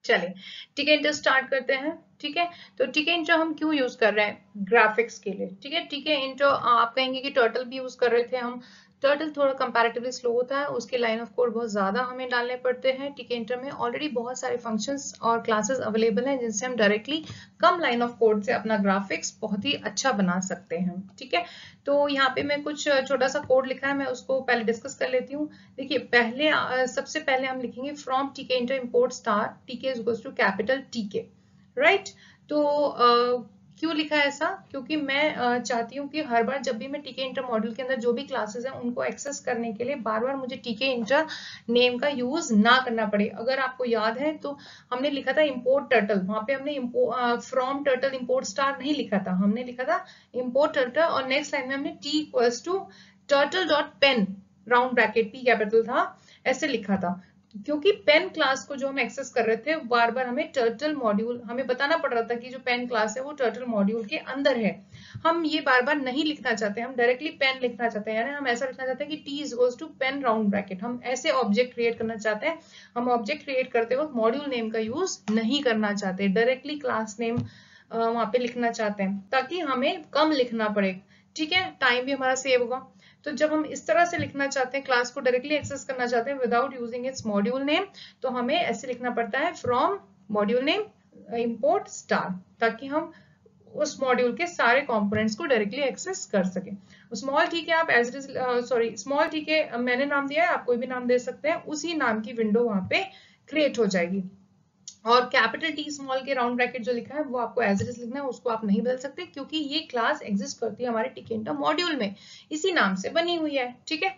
चलिए ठीक है, इंटर स्टार्ट करते हैं। ठीक है, तो ठीक है इंट्रो हम क्यों यूज कर रहे हैं? ग्राफिक्स के लिए। ठीक है इंट्रो आप कहेंगे कि टर्टल भी यूज कर रहे थे हम। टर्टल थोड़ा कंपैरेटिवली स्लो होता है, उसके लाइन ऑफ कोड बहुत ज्यादा हमें डालने पड़ते हैं। ठीक है, इंटर में ऑलरेडी बहुत सारे फंक्शंस और क्लासेस अवेलेबल हैं जिनसे हम directly come line of code से अपना ग्राफिक्स बहुत ही अच्छा बना सकते हैं। ठीक है, तो यहाँ पे मैं कुछ छोटा सा कोड लिखा है, मैं उसको पहले डिस्कस कर लेती हूँ। देखिए पहले सबसे पहले हम लिखेंगे फ्रॉम टीके इंटर इम्पोर्ट स्टार टीके इज इक्वल्स टू कैपिटल टीके, राइट। तो क्यों लिखा है ऐसा? क्योंकि मैं चाहती हूँ कि हर बार जब भी मैं टीके इंटर मॉड्यूल के अंदर जो भी क्लासेस हैं उनको एक्सेस करने के लिए बार बार मुझे टीके इंटर नेम का यूज ना करना पड़े। अगर आपको याद है तो हमने लिखा था इम्पोर्ट टर्टल, वहां पे हमने फ्रॉम टर्टल इम्पोर्ट स्टार नहीं लिखा था, हमने लिखा था इम्पोर्ट टर्टल और नेक्स्ट लाइन में हमने T equals to turtle dot pen round bracket P capital था ऐसे लिखा था। क्योंकि पेन क्लास को जो हम एक्सेस कर रहे थे बार बार हमें टर्टल मॉड्यूल हमें बताना पड़ रहा था कि जो पेन क्लास है वो टर्टल मॉड्यूल के अंदर है। हम ये बार बार नहीं लिखना चाहते, हम डायरेक्टली पेन लिखना चाहते हैं, यानी हम ऐसा लिखना चाहते हैं कि T is equals to pen round bracket. हम ऐसे ऑब्जेक्ट क्रिएट करना चाहते हैं। हम ऑब्जेक्ट क्रिएट करते वक्त मॉड्यूल नेम का यूज नहीं करना चाहते, डायरेक्टली क्लास नेम वहां पे लिखना चाहते हैं ताकि हमें कम लिखना पड़े। ठीक है, टाइम भी हमारा सेव होगा। तो जब हम इस तरह से लिखना चाहते हैं, क्लास को डायरेक्टली एक्सेस करना चाहते हैं without using its module name, तो हमें ऐसे लिखना पड़ता है from module name import star, ताकि हम उस मॉड्यूल के सारे कंपोनेंट्स को डायरेक्टली एक्सेस कर सकें। स्मॉल ठीक है, आप as it is sorry small ठीक है मैंने नाम दिया है, आप कोई भी नाम दे सकते हैं, उसी नाम की विंडो वहां पे क्रिएट हो जाएगी। और capital T small K round bracket जो लिखा है वो आपको एज इट इज लिखना है, उसको आप नहीं बदल सकते क्योंकि ये क्लास एग्जिस्ट करती है हमारे टिकेंटा मॉड्यूल में, इसी नाम से बनी हुई है। ठीक है,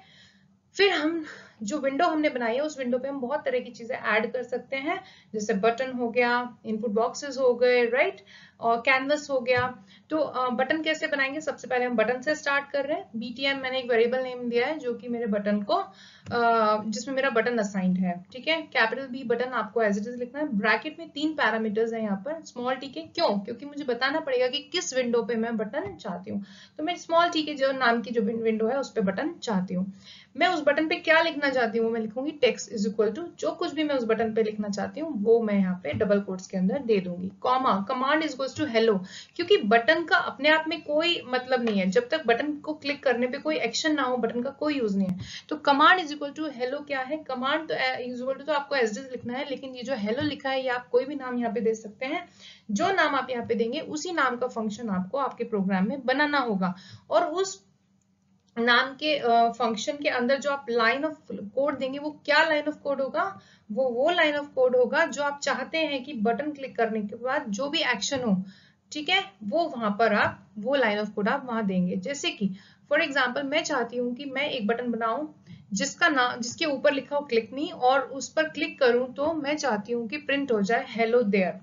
फिर हम जो विंडो हमने बनाई है उस विंडो पे हम बहुत तरह की चीजें ऐड कर सकते हैं, जैसे बटन हो गया, इनपुट बॉक्सेस हो गए, राइट, और कैनवस हो गया। तो बटन कैसे बनाएंगे? सबसे पहले हम बटन से स्टार्ट कर रहे हैं। बीटीएम मैंने एक वेरिएबल नेम दिया है जो कि मेरे बटन को जिसमें मेरा बटन असाइंड है। ठीक है, कैपिटल बी बटन आपको एज इट इज लिखना है। ब्रैकेट में 3 पैरामीटर्स हैं यहाँ पर, स्मॉल टी के क्यों? क्योंकि मुझे बताना पड़ेगा कि किस विंडो पे मैं बटन चाहती हूँ। तो मैं स्मॉल टी के जो नाम की जो विंडो है उस पर बटन चाहती हूँ। मैं उस बटन पे क्या लिखना चाहती हूँ? मैं लिखूंगी टेक्स्ट इज इक्वल टू, जो कुछ भी मैं उस बटन पे लिखना चाहती हूँ वो मैं यहाँ पे डबल कोट्स के अंदर दे दूंगी, comma, command is equal to hello, क्योंकि बटन का अपने आप में कोई मतलब नहीं है। जब तक बटन को क्लिक करने पे कोई एक्शन ना हो बटन का कोई यूज नहीं है। तो command is equal to hello क्या है? कमांड तो इज इक्वल टू तो आपको एज इट इज लिखना है, लेकिन ये जो हेलो लिखा है ये आप कोई भी नाम यहाँ पे दे सकते हैं। जो नाम आप यहाँ पे देंगे उसी नाम का फंक्शन आपको आपके प्रोग्राम में बनाना होगा, और उस नाम के फंक्शन के अंदर जो आप लाइन ऑफ कोड देंगे वो क्या लाइन ऑफ कोड होगा? वो लाइन ऑफ कोड होगा जो आप चाहते हैं कि बटन क्लिक करने के बाद जो भी एक्शन हो, ठीक है, वो वहां पर आप वो लाइन ऑफ कोड आप वहां देंगे। जैसे कि फॉर एग्जांपल मैं चाहती हूँ कि मैं एक बटन बनाऊं जिसका नाम जिसके ऊपर लिखा हो क्लिक मी, और उस पर क्लिक करूं तो मैं चाहती हूँ कि प्रिंट हो जाए हेलो देयर।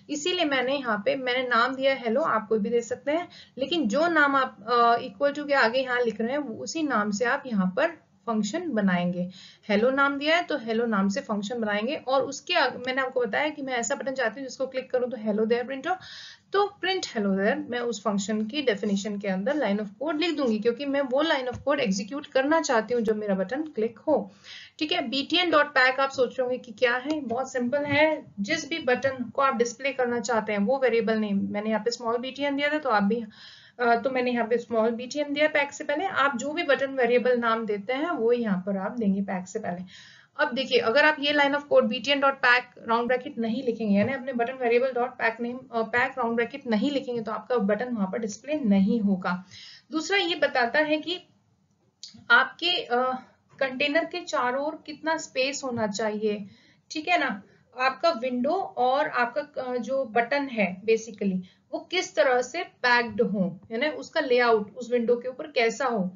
इसीलिए मैंने यहाँ पे मैंने नाम दिया हेलो, आप कोई भी दे सकते हैं, लेकिन जो नाम आप इक्वल टू के आगे यहाँ लिख रहे हैं उसी नाम से आप यहाँ पर फंक्शन बनाएंगे। हेलो नाम दिया है तो हेलो नाम से फंक्शन बनाएंगे, और उसके मैंने आपको बताया कि मैं ऐसा बटन चाहती हूँ जिसको क्लिक करूँ तो हेलो देयर प्रिंट हो, तो प्रिंट हेलो देयर मैं उस फंक्शन की डेफिनेशन के अंदर लाइन ऑफ कोड लिख दूंगी, क्योंकि मैं वो लाइन ऑफ कोड एग्जीक्यूट करना चाहती हूँ जब मेरा बटन क्लिक हो। ठीक है, btn.pack आप सोच रहे होंगे कि क्या है? बहुत सिंपल है, जिस भी बटन को आप डिस्प्ले करना चाहते हैं वो वेरिएबल नेम, मैंने यहाँ पे स्मॉल btn दिया था तो आप भी तो मैंने यहाँ पे स्मॉल btn दिया पैक से पहले, आप जो भी बटन वेरिएबल नाम देते हैं वो यहाँ पर आप देंगे पैक से पहले। अब देखिए अगर आप ये line of code btn.pack round bracket नहीं लिखेंगे, यानी अपने button variable dot pack name pack round bracket नहीं लिखेंगे, तो आपका बटन वहां पर डिस्प्ले नहीं होगा। दूसरा ये बताता है कि आपके कंटेनर के चारों ओर कितना स्पेस होना चाहिए। ठीक है ना, आपका विंडो और आपका जो बटन है बेसिकली वो किस तरह से पैक्ड हो, है ना, उसका लेआउट उस विंडो के ऊपर कैसा हो,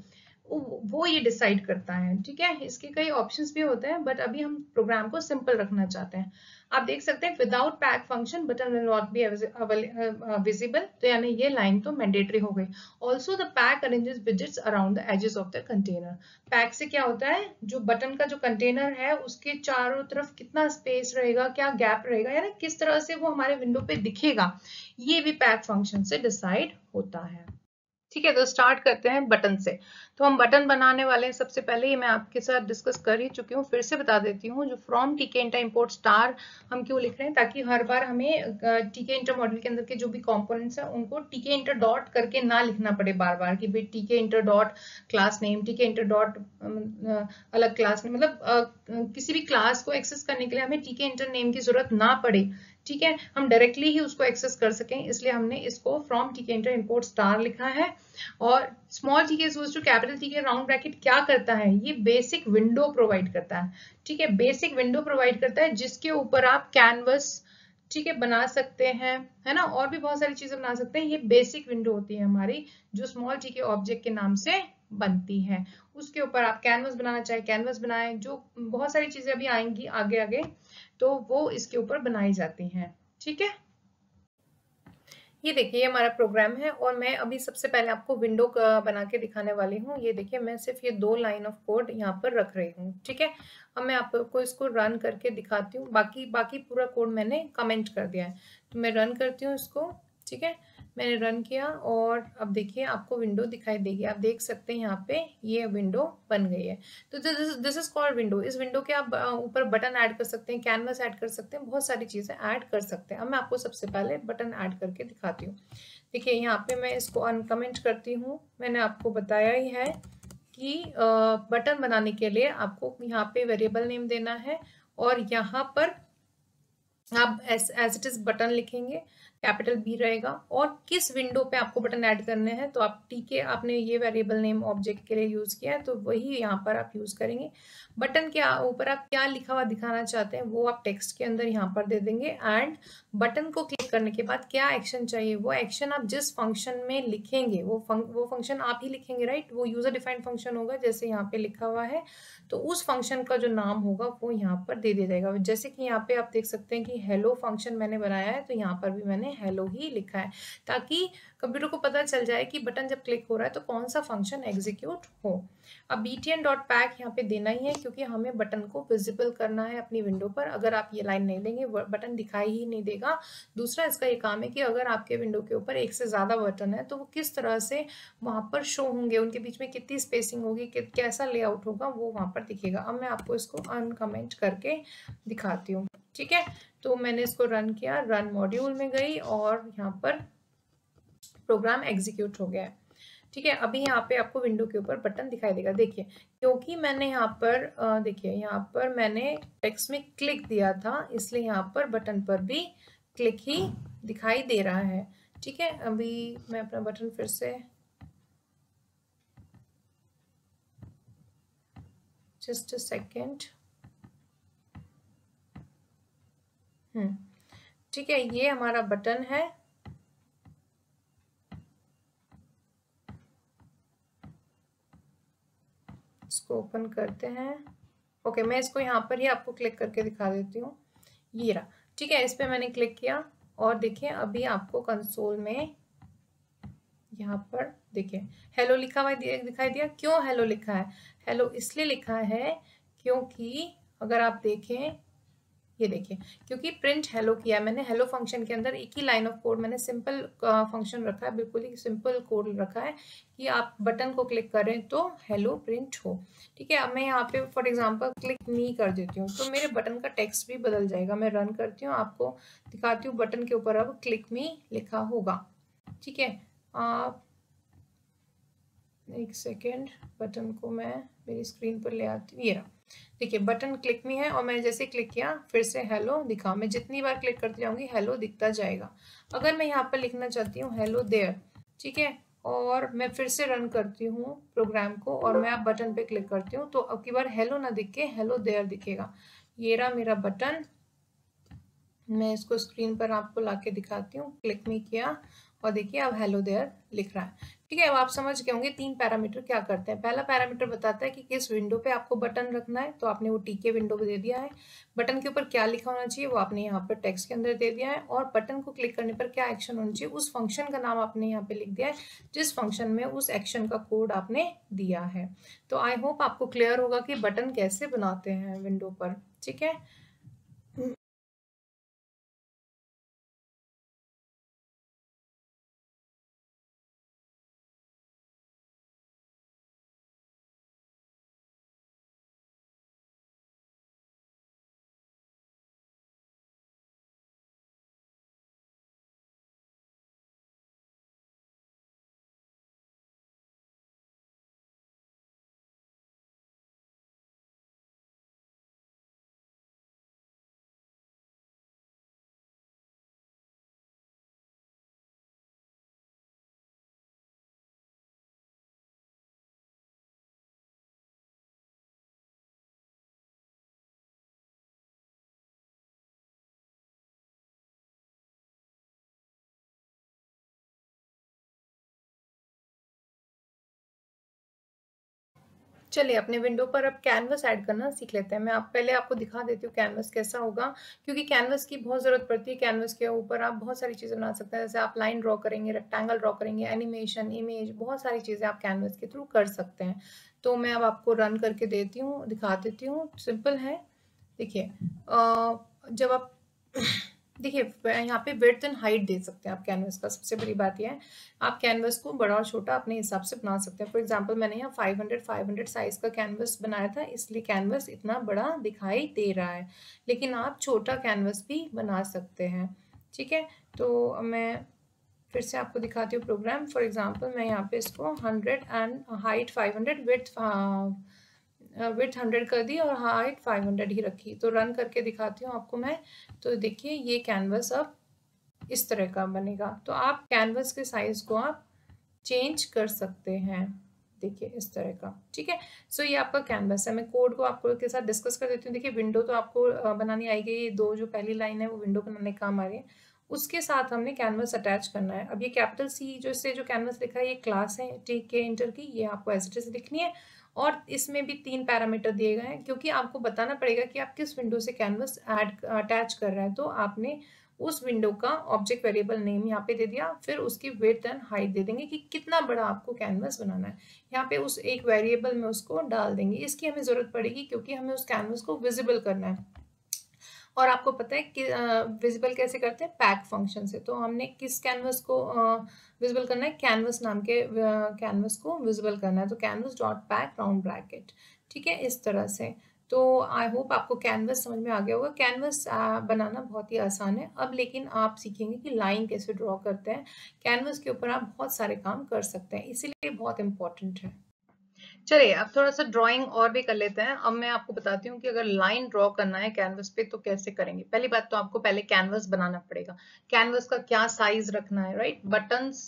वो ये डिसाइड करता है। ठीक है, इसके कई ऑप्शंस भी होते हैं बट अभी हम प्रोग्राम को सिंपल रखना चाहते हैं। आप देख सकते हैं without pack function button will not be visible, तो यानी ये लाइन तो मैंडेटरी हो गई। Also the pack arranges widgets around the edges of the container. Pack से क्या होता है, जो बटन का जो कंटेनर है उसके चारों तरफ कितना स्पेस रहेगा, क्या गैप रहेगा, यानी किस तरह से वो हमारे विंडो पे दिखेगा, ये भी पैक फंक्शन से डिसाइड होता है। ठीक है, तो स्टार्ट करते हैं बटन से। तो हम बटन बनाने वाले हैं। सबसे पहले ये मैं आपके साथ डिस्कस कर ही चुकी हूँ, फिर से बता देती हूँ। जो फ्रॉम टीके इंटर इंपोर्ट स्टार हम क्यों लिख रहे हैं, ताकि हर बार हमें टीके इंटर मॉड्यूल के अंदर के जो भी कंपोनेंट्स है उनको टीके इंटर डॉट करके ना लिखना पड़े बार बार कि भाई टीके इंटर डॉट क्लास नेम, टीके इंटर डॉट अलग क्लास नेम, मतलब किसी भी क्लास को एक्सेस करने के लिए हमें टीके इंटर नेम की जरूरत ना पड़े। ठीक है, हम डायरेक्टली ही उसको एक्सेस कर सकें, इसलिए हमने इसको फ्रॉम टीके इंटर इंपोर्ट स्टार लिखा है। और स्मॉल टी के टू कैपिटल टी के राउंड ब्रैकेट क्या करता है, ये बेसिक विंडो प्रोवाइड करता है। ठीक है, बेसिक विंडो प्रोवाइड करता है जिसके ऊपर आप कैनवस, ठीक है, बना सकते हैं, है ना, और भी बहुत सारी चीजें बना सकते हैं। ये बेसिक विंडो होती है हमारी, जो स्मॉल टी के ऑब्जेक्ट के नाम से बनती है। उसके ऊपर आप कैनवस बनाना चाहे कैनवस बनाएं, जो बहुत सारी चीजें अभी आएंगी आगे आगे, तो वो इसके ऊपर बनाई जाती हैं। ठीक है, ये देखिए ये हमारा प्रोग्राम है और मैं अभी सबसे पहले आपको विंडो बना के दिखाने वाली हूँ। ये देखिए मैं सिर्फ ये 2 लाइन ऑफ कोड यहाँ पर रख रही हूँ। ठीक है, अब मैं आपको इसको रन करके दिखाती हूँ। बाकी बाकी पूरा कोड मैंने कमेंट कर दिया है, तो मैं रन करती हूँ इसको। ठीक है, मैंने रन किया और अब देखिए आपको विंडो दिखाई देगी। आप देख सकते हैं यहाँ पे ये विंडो बन गई है। तो दिस इज कॉल्ड विंडो। इस विंडो के आप ऊपर बटन ऐड कर सकते हैं, कैनवस ऐड कर सकते हैं, बहुत सारी चीजें ऐड कर सकते हैं। अब मैं आपको सबसे पहले बटन ऐड करके दिखाती हूँ। देखिए यहाँ पे मैं इसको अनकमेंट करती हूँ। मैंने आपको बताया ही है कि बटन बनाने के लिए आपको यहाँ पे वेरिएबल नेम देना है और यहाँ पर आप एज इट इज बटन लिखेंगे, कैपिटल बी रहेगा। और किस विंडो पे आपको बटन ऐड करने हैं, तो आप टीके आपने ये वेरिएबल नेम ऑब्जेक्ट के लिए यूज किया है, तो वही यहाँ पर आप यूज करेंगे। बटन के ऊपर आप क्या लिखा हुआ दिखाना चाहते हैं वो आप टेक्स्ट के अंदर यहाँ पर दे देंगे। एंड बटन को क्लिक करने के बाद क्या एक्शन चाहिए, वो एक्शन आप जिस फंक्शन में लिखेंगे वो फंक्शन आप ही लिखेंगे, राइट। वो यूजर डिफाइंड फंक्शन होगा जैसे यहाँ पे लिखा हुआ है, तो उस फंक्शन का जो नाम होगा वो यहाँ पर दे दिया जाएगा। जैसे कि यहाँ पे आप देख सकते हैं कि हेलो फंक्शन मैंने बनाया है, तो यहाँ पर भी मैंने हेलो ही लिखा है, ताकि कंप्यूटर को पता चल जाए कि बटन जब क्लिक हो रहा है तो कौन सा फंक्शन एग्जीक्यूट हो। अब btn.pack यहाँ पे देना ही है, क्योंकि हमें बटन को विजिबल करना है अपनी विंडो पर। अगर आप ये लाइन नहीं देंगे बटन दिखाई ही नहीं देगा। दूसरा इसका ये काम है कि अगर आपके विंडो के ऊपर एक से ज्यादा बटन है तो वो किस तरह से वहां पर शो होंगे, उनके बीच में कितनी स्पेसिंग होगी, कैसा लेआउट होगा, वो वहां पर दिखेगा। अब मैं आपको इसको अनकमेंट करके दिखाती हूँ। ठीक है, तो मैंने इसको रन किया, रन मॉड्यूल में गई और यहाँ पर प्रोग्राम एग्जीक्यूट हो गया है। ठीक है, अभी यहाँ पे आपको विंडो के ऊपर बटन दिखाई देगा। देखिए क्योंकि मैंने यहाँ पर देखिए यहाँ पर मैंने टेक्स्ट में क्लिक दिया था, इसलिए यहाँ पर बटन पर भी क्लिक ही दिखाई दे रहा है। ठीक है, अभी मैं अपना बटन फिर से जस्ट अ सेकेंड। ठीक है, ये हमारा बटन है। इसको ओपन करते हैं। ओके, मैं इसको यहाँ पर ही आपको क्लिक करके दिखा देती हूँ। ये रहा। ठीक है, इस पे मैंने क्लिक किया और देखिए अभी आपको कंसोल में यहाँ पर देखिए हेलो लिखा हुआ दिखाई दिया। क्यों हेलो लिखा है? हेलो इसलिए लिखा है क्योंकि अगर आप देखें, ये देखिए, क्योंकि प्रिंट हेलो किया मैंने। हेलो फंक्शन के अंदर एक ही लाइन ऑफ कोड मैंने सिंपल फंक्शन रखा है, बिल्कुल ही सिंपल कोड रखा है कि आप बटन को क्लिक करें तो हेलो प्रिंट हो। ठीक है, अब मैं यहाँ पे फॉर एग्जांपल क्लिक मी कर देती हूँ तो मेरे बटन का टेक्स्ट भी बदल जाएगा। मैं रन करती हूँ, आपको दिखाती हूँ। बटन के ऊपर अब क्लिक मी लिखा होगा। ठीक है, आप एक सेकेंड, बटन को मैं मेरी स्क्रीन पर ले आती हूँ। ये रहा, देखिए बटन क्लिक में है और मैंने जैसे क्लिक किया फिर से हेलो दिखा। मैं जितनी बार क्लिक करती जाऊंगी हेलो दिखता जाएगा। अगर मैं यहाँ पर लिखना चाहती हूँ हेलो देयर, ठीक है, और मैं फिर से रन करती हूँ प्रोग्राम को और मैं अब बटन पे क्लिक करती हूँ तो अब की बार हेलो ना दिख के हेलो देयर दिखेगा। ये रहा मेरा बटन। मैं इसको स्क्रीन पर आपको लाके दिखाती हूँ। क्लिक में किया और देखिए अब हेलो देयर लिख रहा है। ठीक है, अब आप समझ गए होंगे 3 पैरामीटर क्या करते हैं। पहला पैरामीटर बताता है कि किस विंडो पे आपको बटन रखना है, तो आपने वो टीके विंडो पे दे दिया है। बटन के ऊपर क्या लिखा होना चाहिए वो आपने यहाँ पर टेक्स्ट के अंदर दे दिया है, और बटन को क्लिक करने पर क्या एक्शन होना चाहिए उस फंक्शन का नाम आपने यहाँ पे लिख दिया है, जिस फंक्शन में उस एक्शन का कोड आपने दिया है। तो आई होप आपको क्लियर होगा कि बटन कैसे बनाते हैं विंडो पर। ठीक है। चलिए अपने विंडो पर अब कैनवस ऐड करना सीख लेते हैं। मैं पहले आपको दिखा देती हूँ कैनवस कैसा होगा, क्योंकि कैनवस की बहुत ज़रूरत पड़ती है। कैनवस के ऊपर आप बहुत सारी चीज़ें बना सकते हैं, जैसे आप लाइन ड्रॉ करेंगे, रेक्टेंगल ड्रॉ करेंगे, एनिमेशन, इमेज, बहुत सारी चीज़ें आप कैनवस के थ्रू कर सकते हैं। तो मैं अब आपको रन करके देती हूँ, दिखा देती हूँ। सिंपल है, देखिए जब आप देखिए यहाँ पे विड्थ एंड हाइट दे सकते हैं आप कैनवस का। सबसे बड़ी बात यह है आप कैनवस को बड़ा और छोटा अपने हिसाब से बना सकते हैं। फॉर एग्जांपल मैंने यहाँ 500 साइज का कैनवस बनाया था, इसलिए कैनवस इतना बड़ा दिखाई दे रहा है, लेकिन आप छोटा कैनवस भी बना सकते हैं। ठीक है, तो मैं फिर से आपको दिखाती हूँ प्रोग्राम। फॉर एग्जाम्पल मैं यहाँ पे इसको 100 एंड हाइट 500, विड्थ 100 कर दी और हाइट 500 ही रखी। तो रन करके दिखाती हूँ आपको मैं। तो देखिए ये कैनवस अब इस तरह का बनेगा। तो आप कैनवस के साइज को आप चेंज कर सकते हैं, देखिए इस तरह का। ठीक है, सो ये आपका कैनवस है। मैं कोड को आपको के साथ डिस्कस कर देती हूँ। देखिए विंडो तो आपको बनानी आएगी, ये दो जो पहली लाइन है वो विंडो बनाने का काम आ रही है। उसके साथ हमने कैनवस अटैच करना है। अब ये कैपिटल सी जो इससे जो कैनवस लिखा है ये क्लास है टीके इंटर की, ये आपको एज इट इज लिखनी है। और इसमें भी 3 पैरामीटर दिए गए हैं, क्योंकि आपको बताना पड़ेगा कि आप किस विंडो से कैनवस अटैच कर रहे हैं। तो आपने उस विंडो का ऑब्जेक्ट वेरिएबल नेम यहाँ पे दे दिया, फिर उसकी विड्थ एंड हाइट दे देंगे कि कितना बड़ा आपको कैनवस बनाना है। यहाँ पे उस एक वेरिएबल में उसको डाल देंगे। इसकी हमें जरूरत पड़ेगी क्योंकि हमें उस कैनवस को विजिबल करना है। और आपको पता है कि विजिबल कैसे करते हैं, पैक फंक्शन से। तो हमने किस कैनवस को विजिबल करना है, कैनवस नाम के कैनवस को विजिबल करना है। तो canvas dot pack round bracket, ठीक है, इस तरह से। तो आई होप आपको कैनवस समझ में आ गया होगा। कैनवस बनाना बहुत ही आसान है। अब लेकिन आप सीखेंगे कि लाइन कैसे ड्रॉ करते हैं। कैनवस के ऊपर आप बहुत सारे काम कर सकते हैं, इसीलिए बहुत इंपॉर्टेंट है। चलिए अब थोड़ा सा ड्राइंग और भी कर लेते हैं। अब मैं आपको बताती हूँ कि अगर लाइन ड्रॉ करना है कैनवस पे तो कैसे करेंगे। पहली बात तो आपको पहले कैनवस बनाना पड़ेगा। कैनवस का क्या साइज रखना है, राइट। बटन्स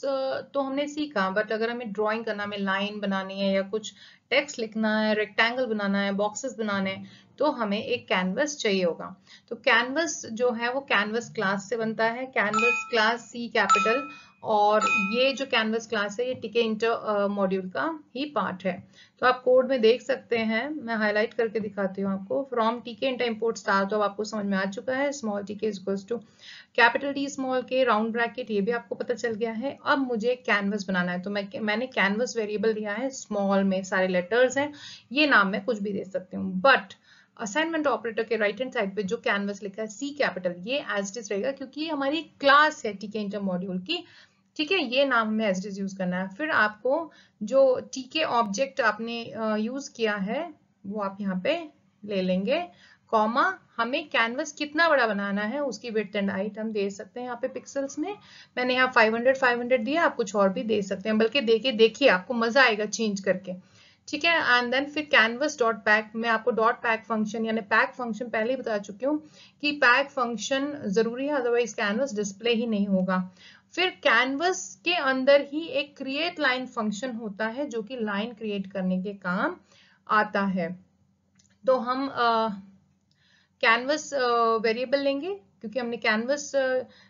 तो हमने सीखा, बट अगर हमें ड्राइंग करना, हमें लाइन बनानी है या कुछ टेक्स्ट लिखना है, रेक्टेंगल बनाना है, बॉक्सेस बनाने हैं, तो हमें एक कैनवस चाहिए होगा। तो कैनवस जो है वो कैनवस क्लास से बनता है, कैनवस क्लास सी कैपिटल। और ये जो कैनवस क्लास है ये टीके इंटर मॉड्यूल का ही पार्ट है। तो आप कोड में देख सकते हैं, मैं हाईलाइट करके दिखाती हूँ आपको। फ्रॉम टीके इंटर इंपोर्ट स्टार, तो अब आपको समझ में आ चुका है। Small TK is equals to capital T small K round bracket, ये भी आपको पता चल गया है। अब मुझे कैनवस बनाना है, तो मैंने कैनवस वेरिएबल दिया है, स्मॉल में सारे लेटर्स हैं। ये नाम मैं कुछ भी दे सकती हूँ, बट असाइनमेंट ऑपरेटर के राइट हैंड साइड पे जो कैनवस लिखा है सी कैपिटल, ये एज इट इज रहेगा, क्योंकि ये हमारी क्लास है टीके इंटर मॉड्यूल की। ठीक है, ये नाम हमें एज इट इज यूज करना है। फिर आपको जो टीके ऑब्जेक्ट आपने यूज किया है वो आप यहाँ पे ले लेंगे, कॉमा हमें कैनवस कितना बड़ा बनाना है उसकी विड्थ एंड हाइट हम दे सकते हैं यहाँ पे पिक्सल्स में। मैंने यहाँ 500 दिया, आप कुछ और भी दे सकते हैं, बल्कि देखिए आपको मजा आएगा चेंज करके। ठीक है, एंड देन फिर कैनवस डॉट पैक, मैं आपको डॉट पैक फंक्शन यानी पैक फंक्शन पहले ही बता चुकी हूँ कि पैक फंक्शन जरूरी है, अदरवाइज कैनवस डिस्प्ले ही नहीं होगा। फिर कैनवस के अंदर ही एक क्रिएट लाइन फंक्शन होता है जो कि लाइन क्रिएट करने के काम आता है। तो हम कैनवस वेरिएबल लेंगे, क्योंकि हमने कैनवस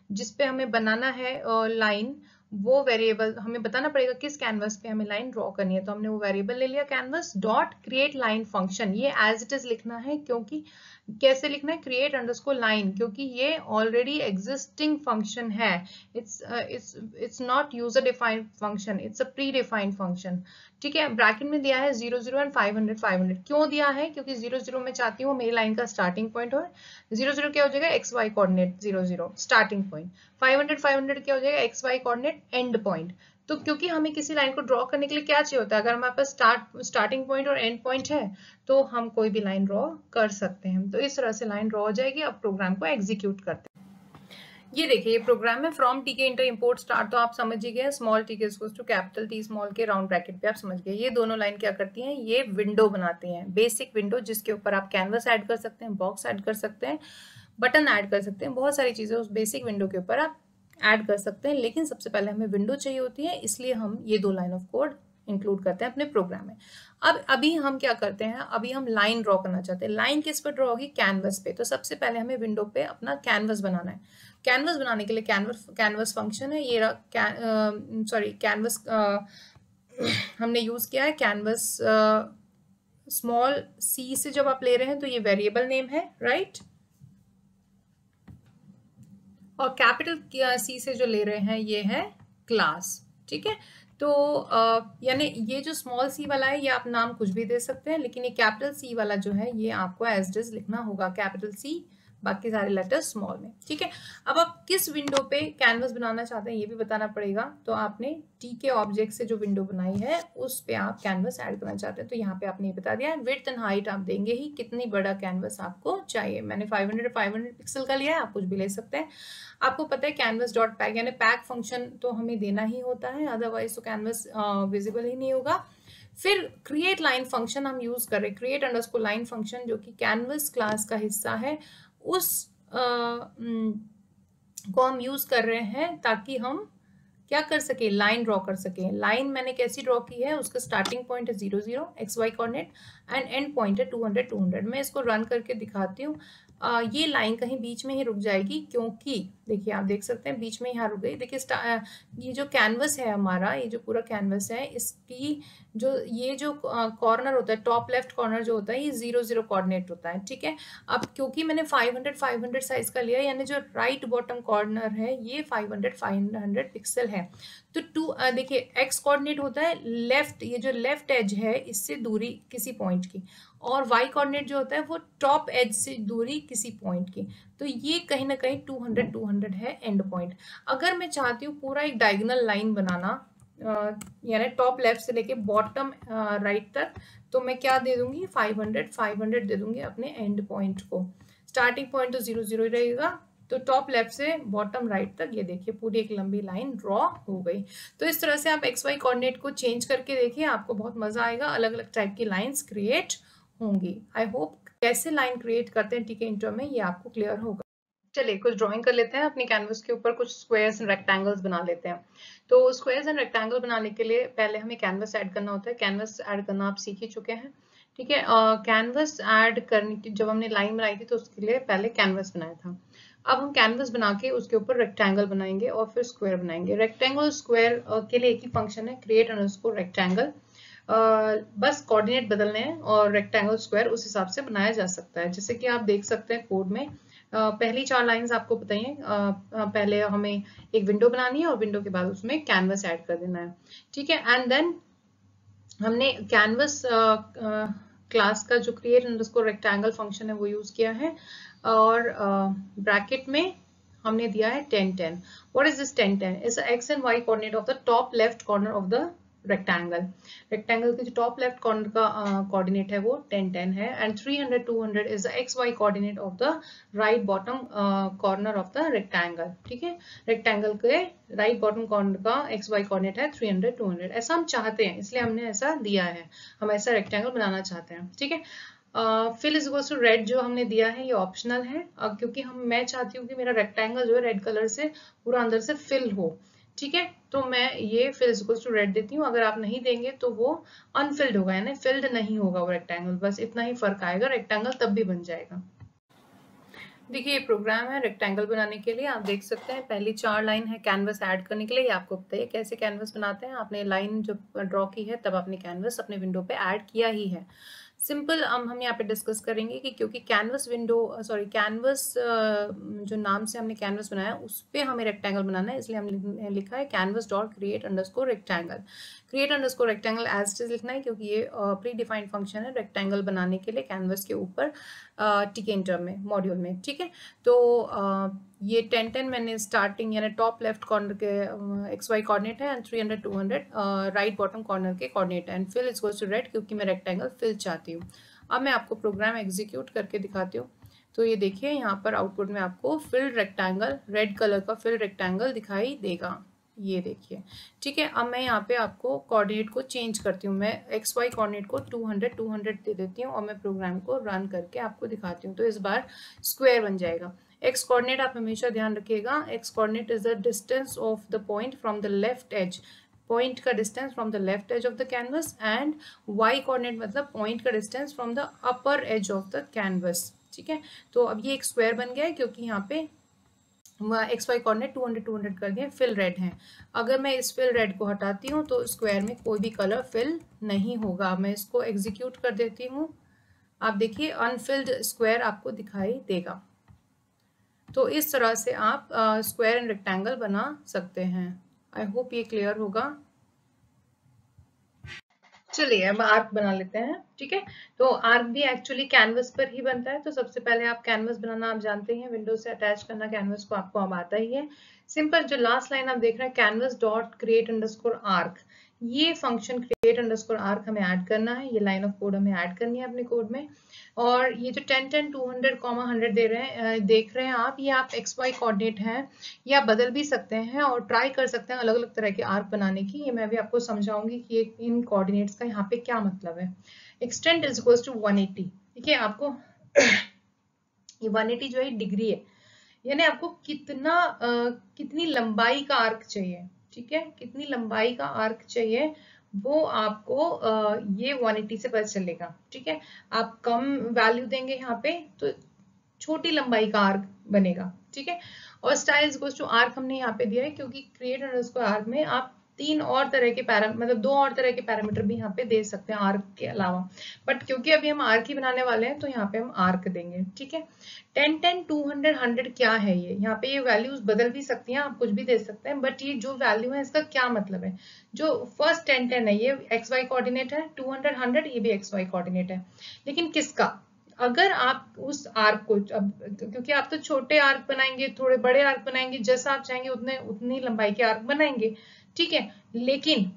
जिस पे हमें बनाना है लाइन, वो वेरिएबल हमें बताना पड़ेगा किस कैनवस पे हमें लाइन ड्रॉ करनी है। तो हमने वो वेरिएबल ले लिया canvas dot create line function. ये एज इट इज लिखना है, क्योंकि कैसे लिखना है, क्रिएट अंडरस्कोर लाइन, क्योंकि ये ऑलरेडी एग्जिस्टिंग फंक्शन है। It's not user defined function, it's a pre defined function. ठीक है, ब्रैकेट में दिया है 00 एंड 500। क्यों दिया है, क्योंकि 00 में चाहती हूँ मेरी लाइन का स्टार्टिंग पॉइंट हो। 00 क्या हो जाएगा, X Y coordinate 00 starting point. 500 क्या हो जाएगा, X Y coordinate end point. तो क्योंकि हमें किसी लाइन को ड्रॉ करने के लिए क्या चाहिए होता है, अगर हमारे पास स्टार्टिंग पॉइंट और एंड पॉइंट है तो हम कोई भी लाइन ड्रॉ कर सकते हैं। तो इस तरह से लाइन ड्रॉ हो जाएगी। अब प्रोग्राम को एग्जीक्यूट करते हैं। ये देखिए ये प्रोग्राम है, फ्रॉम टीके इंटर इंपोर्ट स्टार्ट, तो आप समझ ही गए। Small TK equals to capital T small K round bracket पे आप समझ गए। ये दोनों लाइन क्या करती हैं, ये विंडो बनाती हैं, बेसिक विंडो, जिसके ऊपर आप कैनवस ऐड कर सकते हैं, बॉक्स ऐड कर सकते हैं, बटन ऐड कर सकते हैं, बहुत सारी चीजें उस बेसिक विंडो के ऊपर आप ऐड कर सकते हैं। लेकिन सबसे पहले हमें विंडो चाहिए होती है, इसलिए हम ये 2 लाइन ऑफ कोड इंक्लूड करते हैं अपने प्रोग्राम में। अब अभी हम क्या करते हैं, अभी हम लाइन ड्रॉ करना चाहते हैं। लाइन किस पर ड्रॉ होगी, कैनवस पे। तो सबसे पहले हमें विंडो पे अपना कैनवस बनाना है। कैनवस बनाने के लिए कैनवस फंक्शन है, ये कैनवस हमने यूज किया है कैनवस स्मॉल सी से जब आप ले रहे हैं तो ये वेरिएबल नेम है, राइट, और कैपिटल सी से जो ले रहे हैं ये है क्लास, ठीक है। तो यानी ये जो स्मॉल सी वाला है ये आप नाम कुछ भी दे सकते हैं, लेकिन ये कैपिटल सी वाला जो है ये आपको एज इट इज लिखना होगा, कैपिटल सी, बाकी सारे लेटर्स स्मॉल में, ठीक है। अब आप किस विंडो पे कैनवस बनाना चाहते हैं ये भी बताना पड़ेगा। तो आपने टीके ऑब्जेक्ट से जो विंडो बनाई है उस पे आप कैनवस ऐड करना चाहते हैं, तो यहाँ पे आपने ये बता दिया। विड्थ एंड हाइट आप देंगे ही, कितनी बड़ा कैनवस आपको चाहिए। मैंने 500 पिक्सल का लिया है, आप कुछ भी ले सकते हैं। आपको पता है कैनवस डॉट पैक यानी पैक फंक्शन तो हमें देना ही होता है, अदरवाइज तो कैनवस विजिबल ही नहीं होगा। फिर क्रिएट लाइन फंक्शन हम यूज कर रहे हैं, क्रिएट अंडरस्कोर लाइन फंक्शन, जो कि कैनवस क्लास का हिस्सा है, उस को हम यूज कर रहे हैं ताकि हम क्या कर सके, लाइन ड्रॉ कर सके। लाइन मैंने कैसी ड्रॉ की है, उसका स्टार्टिंग पॉइंट है 0 0 XY coordinate and and point है 200 200। मैं इसको रन करके दिखाती हूँ। ये लाइन कहीं बीच में ही रुक जाएगी, क्योंकि देखिए आप देख सकते हैं बीच में यहाँ रुक गई। देखिए ये जो कैनवस है हमारा, ये जो पूरा कैनवस है, इसकी जो ये जो कॉर्नर होता है, टॉप लेफ्ट कॉर्नर जो होता है, ये 0 0 कोऑर्डिनेट होता है, ठीक है। अब क्योंकि मैंने 500 500 साइज का लिया, यानी जो राइट बॉटम कॉर्नर है ये 500 500 पिक्सल है। तो देखिए एक्स कोऑर्डिनेट होता है लेफ्ट, ये जो लेफ्ट एज है इससे दूरी किसी पॉइंट की, और वाई कोऑर्डिनेट जो होता है वो टॉप एज से दूरी किसी पॉइंट की। तो ये कहीं ना कहीं 200 200 है एंड पॉइंट। अगर मैं चाहती हूँ पूरा एक डायगोनल लाइन बनाना, यानी टॉप लेफ्ट से लेके बॉटम राइट तक, तो मैं क्या दे दूंगी, 500 500 दे दूंगी अपने एंड पॉइंट को। स्टार्टिंग पॉइंट तो 0 0 रहेगा, तो टॉप लेफ्ट से बॉटम राइट तक ये देखिए पूरी एक लंबी लाइन ड्रॉ हो गई। तो इस तरह से आप XY कोऑर्डिनेट को चेंज करके देखिए, आपको बहुत मजा आएगा, अलग अलग टाइप की लाइंस क्रिएट होंगी। आई होप कैसे लाइन क्रिएट करते हैं टीके इंट्रो में ये आपको क्लियर होगा। चलिए कुछ ड्राइंग कर लेते हैं अपनी कैनवस के ऊपर, कुछ स्क्वायर्स एंड रेक्टेंगल्स बना लेते हैं। तो स्क्वायर्स एंड रेक्टेंगल बनाने के लिए पहले हमें कैनवस ऐड करना होता है। कैनवस ऐड करना आप सीख ही चुके हैं, ठीक है। कैनवस ऐड करने की जब हमने लाइन बनाई थी तो उसके लिए पहले कैनवस बनाया था। अब हम कैनवस बना के उसके ऊपर रेक्टेंगल बनाएंगे और फिर स्क्वायर बनाएंगे। रेक्टेंगल स्क्वायर के लिए एक ही फंक्शन है, क्रिएट अंडरस्कोर रेक्टेंगल। बस कोऑर्डिनेट बदलने हैं और रेक्टेंगल स्क्वायर उस हिसाब से बनाया जा सकता है। जैसे कि आप देख सकते हैं कोड में पहली 4 लाइंस आपको बताइए। पहले हमें एक विंडो बनानी है और विंडो के बाद उसमें कैनवस ऐड कर देना है, ठीक है। एंड देन हमने कैनवस क्लास का जो क्रिएट अंडरस्कोर रेक्टेंगल फंक्शन है वो यूज किया है, और ब्रैकेट में हमने दिया है 10 10। What is this 10 10? Is X and Y coordinate of the top left corner of the rectangle. Rectangle के जो टॉप लेफ्ट कॉर्नर का कोऑर्डिनेट है वो 10 10 है, and 300 200 is the X Y coordinate of the right bottom corner of the rectangle, ठीक है। Rectangle के right bottom corner का एक्स वाई कोऑर्डिनेट है 300 200। ऐसा हम चाहते हैं, इसलिए हमने ऐसा दिया है, हम ऐसा रेक्टेंगल बनाना चाहते हैं, ठीक है। Fill is equals to red जो हमने दिया है ये ऑप्शनल है, क्योंकि मैं चाहती हूँ कि मेरा रेक्टेंगल जो है रेड कलर से पूरा अंदर से फिल हो, ठीक है। तो मैं ये fill is equals to red देती हूँ। अगर आप नहीं देंगे तो वो अनफिल्ड होगा, यानी फिल्ड नहीं होगा वो रेक्टेंगल, बस इतना ही फर्क आएगा, रेक्टेंगल तब भी बन जाएगा। देखिए ये प्रोग्राम है रेक्टेंगल बनाने के लिए, आप देख सकते हैं पहली 4 लाइन है कैनवस ऐड करने के लिए। ये आपको बताइए कैसे कैनवस बनाते हैं। आपने लाइन जब ड्रॉ की है तब आपने कैनवस अपने विंडो पे ऐड किया ही है, सिंपल। हम यहाँ पे डिस्कस करेंगे कि क्योंकि कैनवस कैनवस जो नाम से हमने कैनवस बनाया उस पर हमें रेक्टेंगल बनाना है, इसलिए हमने लिखा है canvas dot create underscore rectangle. Create underscore rectangle as it is लिखना है, क्योंकि ये प्री डिफाइंड फंक्शन है रेक्टेंगल बनाने के लिए कैनवस के ऊपर टीके इंटर में मॉड्यूल में, ठीक है। तो ये 10 10 मैंने स्टार्टिंग यानी टॉप लेफ्ट कॉर्नर के एक्स वाई कोऑर्डिनेट है, एंड 300 200 राइट बॉटम कॉर्नर के कोऑर्डिनेट है, and fill is equals to red क्योंकि मैं रेक्टेंगल फिल चाहती हूँ। अब मैं आपको प्रोग्राम एग्जीक्यूट करके दिखाती हूँ। तो ये देखिए यहाँ पर आउटपुट में आपको फिल्ड रेक्टेंगल, रेड कलर का फिल्ड रेक्टेंगल दिखाई देगा, ये देखिए, ठीक है। अब मैं यहाँ पे आपको कोऑर्डिनेट को चेंज करती हूँ, मैं एक्स वाई कोऑर्डिनेट को 200 200 दे देती हूँ और मैं प्रोग्राम को रन करके आपको दिखाती हूँ। तो इस बार स्क्वायर बन जाएगा। एक्स कोऑर्डिनेट आप हमेशा ध्यान रखिएगा, x coordinate is the distance of the point from the left edge, point का distance from the left edge of the canvas, and Y coordinate मतलब पॉइंट का distance from the upper edge of the canvas, ठीक है। तो अब ये एक square बन गया है क्योंकि यहाँ पे एक्स वाई कोऑर्डिनेट 200 200 कर दिए, फिल रेड है। अगर मैं इस फिल रेड को हटाती हूँ तो स्क्वायर में कोई भी कलर फिल नहीं होगा। मैं इसको एग्जीक्यूट कर देती हूँ, आप देखिए अनफिल्ड स्क्वायर आपको दिखाई देगा। तो इस तरह से आप स्क्वायर एंड रेक्टेंगल बना सकते हैं। आई होप ये क्लियर होगा। चलिए अब आर्क बना लेते हैं, ठीक है। तो आर्क भी एक्चुअली कैनवस पर ही बनता है। तो सबसे पहले आप कैनवस बनाना आप जानते हैं, विंडो से अटैच करना कैनवस को आपको अब आता ही है। सिंपल जो लास्ट लाइन आप देख रहे हैं canvas dot create underscore arc, ये फंक्शन क्रिएट अंडरस्कोर आर्क हमें ऐड करना है। ये लाइन ऑफ कोड हमें ऐड करनी है अपने कोड में। और ये जो 10 10 200 100 दे रहे हैं, देख रहे हैं आप, ये आप एक्स वाई कोऑर्डिनेट हैं, ये आप बदल भी सकते हैं और ट्राई कर सकते हैं अलग अलग तरह के आर्क बनाने की। ये मैं भी आपको समझाऊंगी कि इन कोऑर्डिनेट्स का यहाँ पे क्या मतलब है। एक्सटेंट इज इक्वल टू 180, देखिए आपको ये 180 जो है डिग्री है, यानी आपको कितनी लंबाई का आर्क चाहिए, ठीक है, कितनी लंबाई का आर्क चाहिए वो आपको ये 180 से पता चलेगा, ठीक है। आप कम वैल्यू देंगे यहाँ पे तो छोटी लंबाई का आर्क बनेगा, ठीक है। और स्टाइल इक्वल्स टू आर्क हमने यहाँ पे दिया है क्योंकि क्रिएट अंडरस्कोर आर्क में आप तीन और तरह के मतलब दो और तरह के पैरामीटर भी यहाँ पे दे सकते हैं आर्क के अलावा, बट क्योंकि अभी हम आर्क ही बनाने वाले हैं तो यहाँ पे हम आर्क देंगे, ठीक है। 10 10 200 100 क्या है, ये यहाँ पे ये वैल्यूज बदल भी सकती हैं, आप कुछ भी दे सकते हैं, बट ये जो वैल्यू है इसका क्या मतलब है। जो फर्स्ट 10 10 है ये एक्स वाई कोऑर्डिनेट है, 200 100 ये भी एक्स वाई कोऑर्डिनेट है, लेकिन किसका। अगर आप उस आर्क को अब, क्योंकि आप तो छोटे आर्क बनाएंगे, थोड़े बड़े आर्क बनाएंगे, जैसा आप चाहेंगे उतनी लंबाई के आर्क बनाएंगे, ठीक है। लेकिन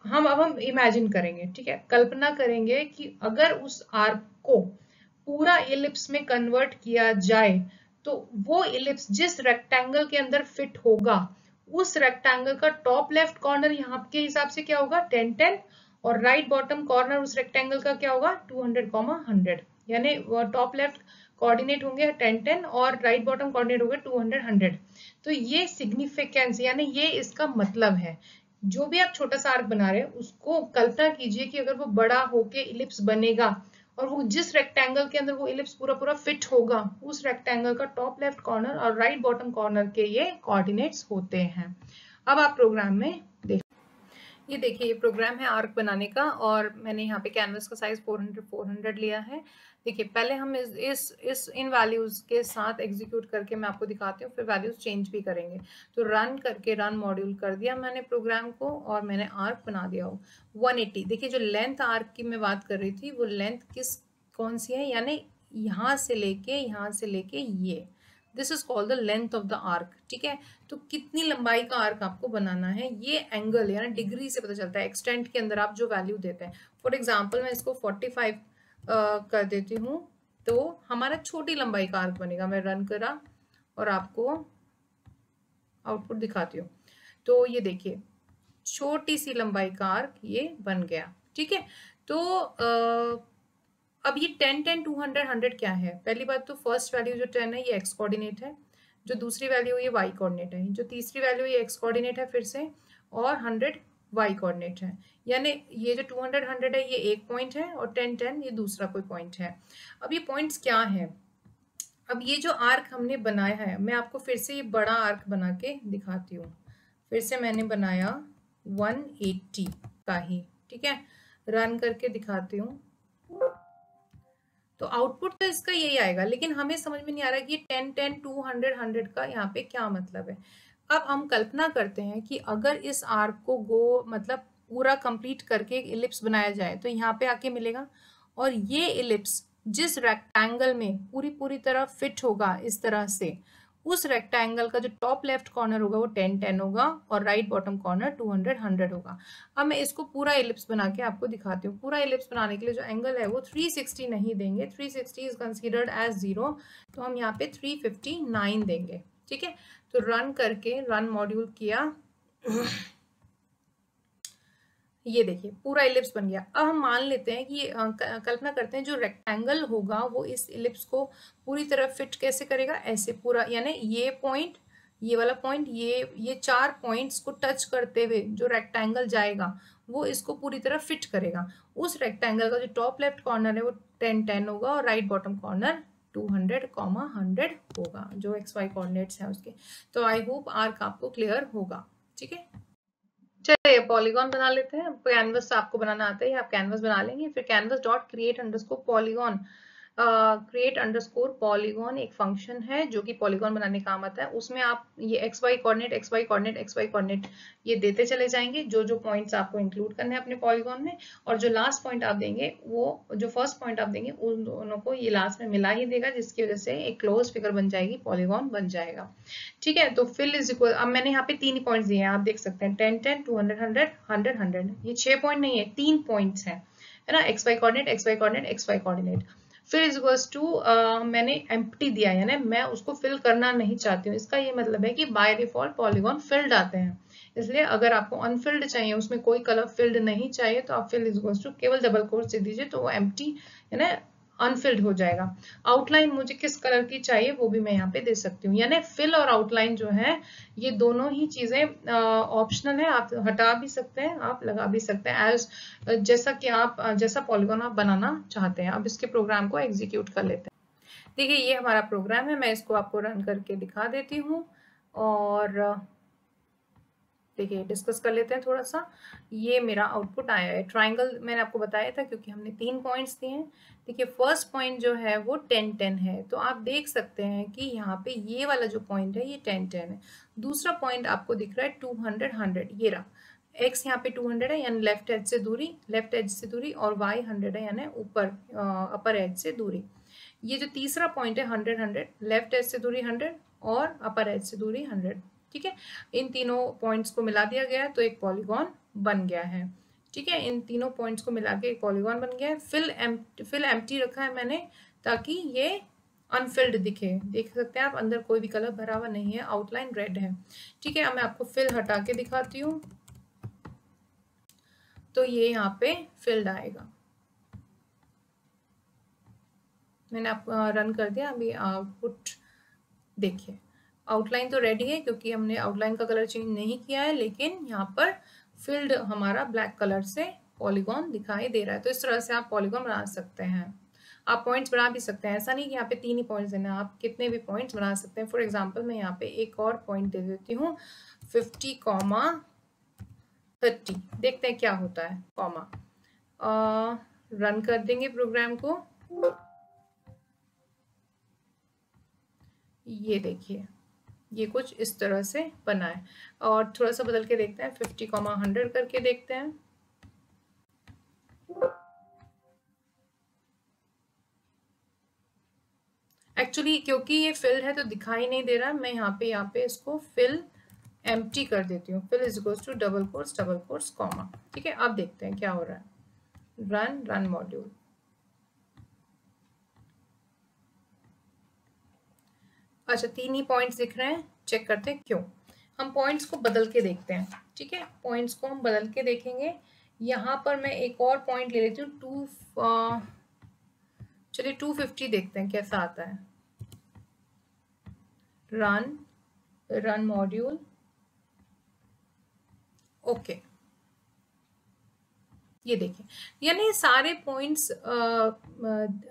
हम इमेजिन करेंगे, ठीक है, कल्पना करेंगे कि अगर उस आर्क को पूरा इलिप्स में कन्वर्ट किया जाए तो वो इलिप्स जिस रेक्टेंगल के अंदर फिट होगा उस रेक्टेंगल का टॉप लेफ्ट कॉर्नर यहाँ के हिसाब से क्या होगा 10 10, और राइट बॉटम कॉर्नर उस रेक्टेंगल का क्या होगा 200 100, यानी टॉप लेफ्ट कोऑर्डिनेट होंगे 10 10 और राइट बॉटम कोऑर्डिनेट होंगे 200 100। तो ये सिग्निफिकेंस यानी ये इसका मतलब है। जो भी आप छोटा सा आर्क बना रहे हैं उसको कल्पना कीजिए कि अगर वो बड़ा होके इलिप्स बनेगा और वो जिस रेक्टेंगल के अंदर वो इलिप्स पूरा पूरा फिट होगा उस रेक्टेंगल का टॉप लेफ्ट कॉर्नर और राइट बॉटम कॉर्नर के ये कोऑर्डिनेट्स होते हैं। अब आप प्रोग्राम में ये देखिए, ये प्रोग्राम है आर्क बनाने का और मैंने यहाँ पे कैनवस का साइज 400 400 लिया है। देखिए पहले हम इन वैल्यूज के साथ एग्जीक्यूट करके मैं आपको दिखाती हूँ, फिर वैल्यूज चेंज भी करेंगे। तो रन करके रन मॉड्यूल कर दिया मैंने प्रोग्राम को और मैंने आर्क बना दिया हो 180। देखिए जो लेंथ आर्क की मैं बात कर रही थी वो लेंथ कौन सी है, यानी यहाँ से लेके ये, this is called the length of the arc, ठीक है। तो कितनी लंबाई का आर्क आपको बनाना है ये एंगल यानी डिग्री से पता चलता है। एक्सटेंट के अंदर आप जो वैल्यू देते हैं, फॉर एग्जांपल मैं इसको 45 कर देती हूँ तो हमारा छोटी लंबाई का आर्क बनेगा। मैं रन करा और आपको आउटपुट दिखाती हूँ। तो ये देखिए छोटी सी लंबाई का आर्क ये बन गया, ठीक है। तो अब ये 10 10 200 100 क्या है। पहली बात तो फर्स्ट वैल्यू जो 10 है ये एक्स कोऑर्डिनेट है, जो दूसरी वैल्यू ये वाई कोऑर्डिनेट है, जो तीसरी वैल्यू ये एक्स कोऑर्डिनेट है फिर से, और 100 वाई कोऑर्डिनेट है। यानी ये जो 200 100 है ये एक पॉइंट है और 10 10 ये दूसरा कोई पॉइंट है। अब ये पॉइंट्स क्या है, अब ये जो आर्क हमने बनाया है मैं आपको फिर से ये बड़ा आर्क बना के दिखाती हूँ। फिर से मैंने बनाया 180 का ही, ठीक है, रन करके दिखाती हूँ। तो आउटपुट तो इसका यही आएगा, लेकिन हमें समझ में नहीं आ रहा कि 10 10 200 100 का यहाँ पे क्या मतलब है। अब हम कल्पना करते हैं कि अगर इस आर्क को मतलब पूरा कंप्लीट करके इलिप्स बनाया जाए तो यहाँ पे आके मिलेगा, और ये इलिप्स जिस रेक्टेंगल में पूरी तरह फिट होगा इस तरह से, उस रेक्टेंगल का जो टॉप लेफ्ट कॉर्नर होगा वो 10 10 होगा और राइट बॉटम कॉर्नर 200 100 होगा। अब मैं इसको पूरा इलिप्स बना के आपको दिखाती हूँ। पूरा इलिप्स बनाने के लिए जो एंगल है वो 360 नहीं देंगे, 360 इज कंसीडर्ड एज 0, तो हम यहाँ पे 359 देंगे, ठीक है। तो रन करके रन मॉड्यूल किया ये देखिए पूरा इलिप्स बन गया। अब हम मान लेते हैं कि कल्पना करते हैं जो रेक्टेंगल होगा वो इस इलिप्स को पूरी तरह फिट कैसे करेगा, ऐसे पूरा, यानी ये पॉइंट, ये वाला पॉइंट, ये चार पॉइंट्स को टच करते हुए जो रेक्टेंगल जाएगा वो इसको पूरी तरह फिट करेगा। उस रेक्टेंगल का जो टॉप लेफ्ट कॉर्नर है वो 10 10 होगा और राइट बॉटम कॉर्नर 200, 100 होगा जो XY कोऑर्डिनेट्स हैं उसके। तो आई होप आर्क आपको क्लियर होगा। ठीक है, चलिए पॉलीगॉन बना लेते हैं। कैनवस आपको बनाना आता है, आप कैनवस बना लेंगे। फिर canvas dot create underscore polygon, create underscore polygon एक फंक्शन है जो कि पॉलीगॉन बनाने का काम आता है। उसमें आप ये XY coordinate XY coordinate XY coordinate ये देते चले जाएंगे, जो जो पॉइंट्स आपको इंक्लूड करने हैं अपने पॉलीगॉन में, और जो लास्ट पॉइंट आप देंगे वो जो फर्स्ट पॉइंट आप देंगे उन दोनों को ये लास्ट में मिला ही देगा, जिसकी वजह से एक क्लोज फिगर बन जाएगी, पॉलीगॉन बन जाएगा। ठीक है, तो फिल इज इक्वल, अब मैंने यहाँ पे 3 पॉइंट्स दिए हैं, आप देख सकते हैं 10 10 200 100 100 100, ये 6 पॉइंट नहीं है, 3 पॉइंट्स हैं, है ना, XY coordinate XY coordinate XY coordinate. फिर इज इक्वल्स टू मैंने एम्प्टी दिया है, यानी मैं उसको फिल करना नहीं चाहती हूँ। इसका ये मतलब है कि बाय डिफॉल्ट पॉलीगॉन फिल्ड आते हैं, इसलिए अगर आपको अनफिल्ड चाहिए, उसमें कोई कलर फिल्ड नहीं चाहिए, तो आप फिल इज इक्वल्स टू केवल डबल कोट से दीजिए, तो वो एम्प्टी यानी अनफिल्ड हो जाएगा। आउटलाइन मुझे किस कलर की चाहिए वो भी मैं यहाँ पे दे सकती हूँ, यानी फिल और आउटलाइन जो है ये दोनों ही चीजें ऑप्शनल है, आप हटा भी सकते हैं, आप लगा भी सकते हैं, एज जैसा कि आप जैसा पॉलीगॉन आप बनाना चाहते हैं। अब इसके प्रोग्राम को एग्जीक्यूट कर लेते हैं। देखिए ये हमारा प्रोग्राम है, मैं इसको आपको रन करके दिखा देती हूँ, और देखिए डिस्कस कर लेते हैं थोड़ा सा। ये मेरा आउटपुट आया है, ट्राइंगल मैंने आपको बताया था क्योंकि हमने 3 पॉइंट्स दिए हैं। देखिए फर्स्ट पॉइंट जो है वो 10 10 है, तो आप देख सकते हैं कि यहाँ पे ये वाला जो पॉइंट है ये 10 10 है। दूसरा पॉइंट आपको दिख रहा है 200 100, ये रहा, x यहाँ पे 200 है यानी लेफ्ट एज से दूरी, लेफ्ट एज से दूरी, और y 100 है यानी ऊपर अपर एज से दूरी। ये जो तीसरा पॉइंट है 100 100, लेफ्ट एज से दूरी 100 और अपर एज से दूरी 100। ठीक है, इन तीनों पॉइंट्स को मिला दिया गया तो एक पॉलीगॉन बन गया है। ठीक है, इन तीनों पॉइंट्स को मिला के एक पॉलीगॉन बन गया है। फिल एम्प्टी रखा है मैंने ताकि ये अनफिल्ड दिखे, देख सकते हैं आप अंदर कोई भी कलर भरा हुआ नहीं है, आउटलाइन रेड है। ठीक है, अब मैं आपको फिल हटा के दिखाती हूँ, तो ये यहाँ पे फिल्ड आएगा। मैंने आप रन कर दिया, अभी आउटपुट देखिए, आउटलाइन तो रेडी है क्योंकि हमने आउटलाइन का कलर चेंज नहीं किया है, लेकिन यहाँ पर फिल्ड हमारा ब्लैक कलर से पॉलीगॉन दिखाई दे रहा है। तो इस तरह से आप पॉलीगॉन बना सकते हैं। आप पॉइंट्स बना भी सकते हैं, ऐसा नहीं कि यहाँ पे 3 ही पॉइंट्स देना, आप कितने भी पॉइंट्स बना सकते हैं। फॉर एग्जाम्पल मैं यहाँ पे एक और पॉइंट दे देती हूँ 50,30, देखते हैं क्या होता है, कॉमा रन कर देंगे प्रोग्राम को। ये देखिए ये कुछ इस तरह से बना है, और थोड़ा सा बदल के देखते हैं, 50,100 करके देखते हैं। एक्चुअली क्योंकि ये फिल है तो दिखाई नहीं दे रहा, मैं यहाँ पे इसको फिल एम्प्टी कर देती हूँ, fill is equals to double quotes comma. ठीक है, अब देखते हैं क्या हो रहा है, रन मॉड्यूल। अच्छा 3 ही पॉइंट्स दिख रहे हैं, चेक करते हैं क्यों। हम पॉइंट्स को बदल के देखते हैं। ठीक है, पॉइंट्स को हम बदल के देखेंगे। यहाँ पर मैं एक और पॉइंट ले लेती हूँ, चलिए 250 देखते हैं कैसा आता है। रन मॉड्यूल, ओके, ये देखिए, यानी सारे पॉइंट्स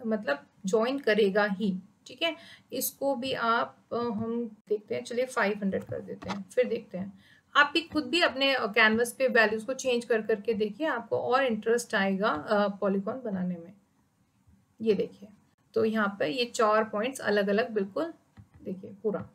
मतलब ज्वाइन करेगा ही। ठीक है, इसको भी आप हम देखते हैं, चलिए 500 कर देते हैं, फिर देखते हैं। आप भी खुद भी अपने कैनवस पे वैल्यूज को चेंज कर करके देखिए, आपको और इंटरेस्ट आएगा पॉलीगॉन बनाने में। ये देखिए, तो यहाँ पर ये 4 पॉइंट्स अलग अलग बिल्कुल देखिए पूरा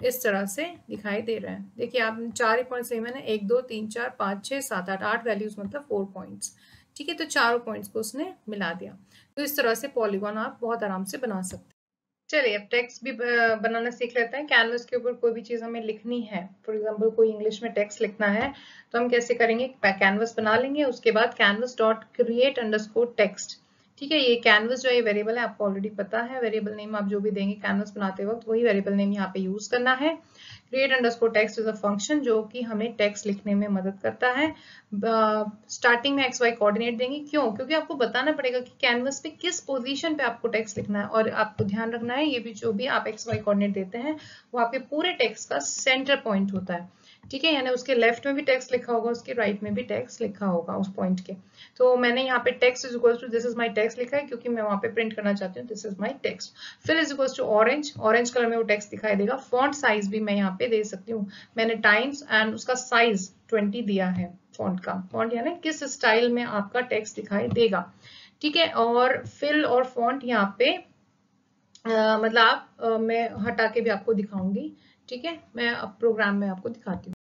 इस तरह से दिखाई दे रहे हैं। देखिए आप 4 ही पॉइंट्स लिए मैंने, 1 2 3 4 5 6 7 8 8 वैल्यूज मतलब 4 पॉइंट्स। ठीक है, तो चारों पॉइंट्स को उसने मिला दिया। तो इस तरह से पॉलीगॉन आप बहुत आराम से बना सकते हैं। चलिए अब टेक्स्ट भी बनाना सीख लेते हैं। कैनवस के ऊपर कोई भी चीज हमें लिखनी है, फॉर एग्जांपल कोई इंग्लिश में टेक्स्ट लिखना है, तो हम कैसे करेंगे, कैनवस बना लेंगे, उसके बाद canvas dot create underscore text. ठीक है, ये कैनवस जो है वेरिएबल है, आपको ऑलरेडी पता है, वेरिएबल नेम आप जो भी देंगे कैनवस बनाते वक्त वही वेरिएबल नेम यहाँ पे यूज करना है। Create underscore text is a function जो कि हमें टेक्स्ट लिखने में मदद करता है। स्टार्टिंग में XY कोऑर्डिनेट देंगे, क्यों, क्योंकि आपको बताना पड़ेगा कि कैनवस पे किस पोजीशन पे आपको टेक्स्ट लिखना है, और आपको ध्यान रखना है ये भी जो भी आप XY कोऑर्डिनेट देते हैं वो आपके पूरे टेक्स्ट का सेंटर पॉइंट होता है। ठीक है, यानी उसके लेफ्ट में भी टेक्स्ट लिखा होगा, उसके राइट में भी टेक्स्ट लिखा होगा उस पॉइंट के। तो मैंने यहाँ पे text is equal to this is my text लिखा है क्योंकि मैं वहां पे प्रिंट करना चाहती हूँ दिस इज माई टेक्स्ट। फिर is equal to orange, orange colour में वो टेक्स्ट दिखाई देगा। फॉन्ट साइज भी मैं यहाँ पे दे सकती हूँ, मैंने टाइम्स एंड उसका साइज 20 दिया है फॉन्ट का। फॉन्ट यानी किस स्टाइल में आपका टेक्स्ट दिखाई देगा, ठीक है। और फिल और फॉन्ट यहाँ पे मतलब आप मैं हटा के भी आपको दिखाऊंगी, ठीक है। मैं अब प्रोग्राम में आपको दिखाती हूँ।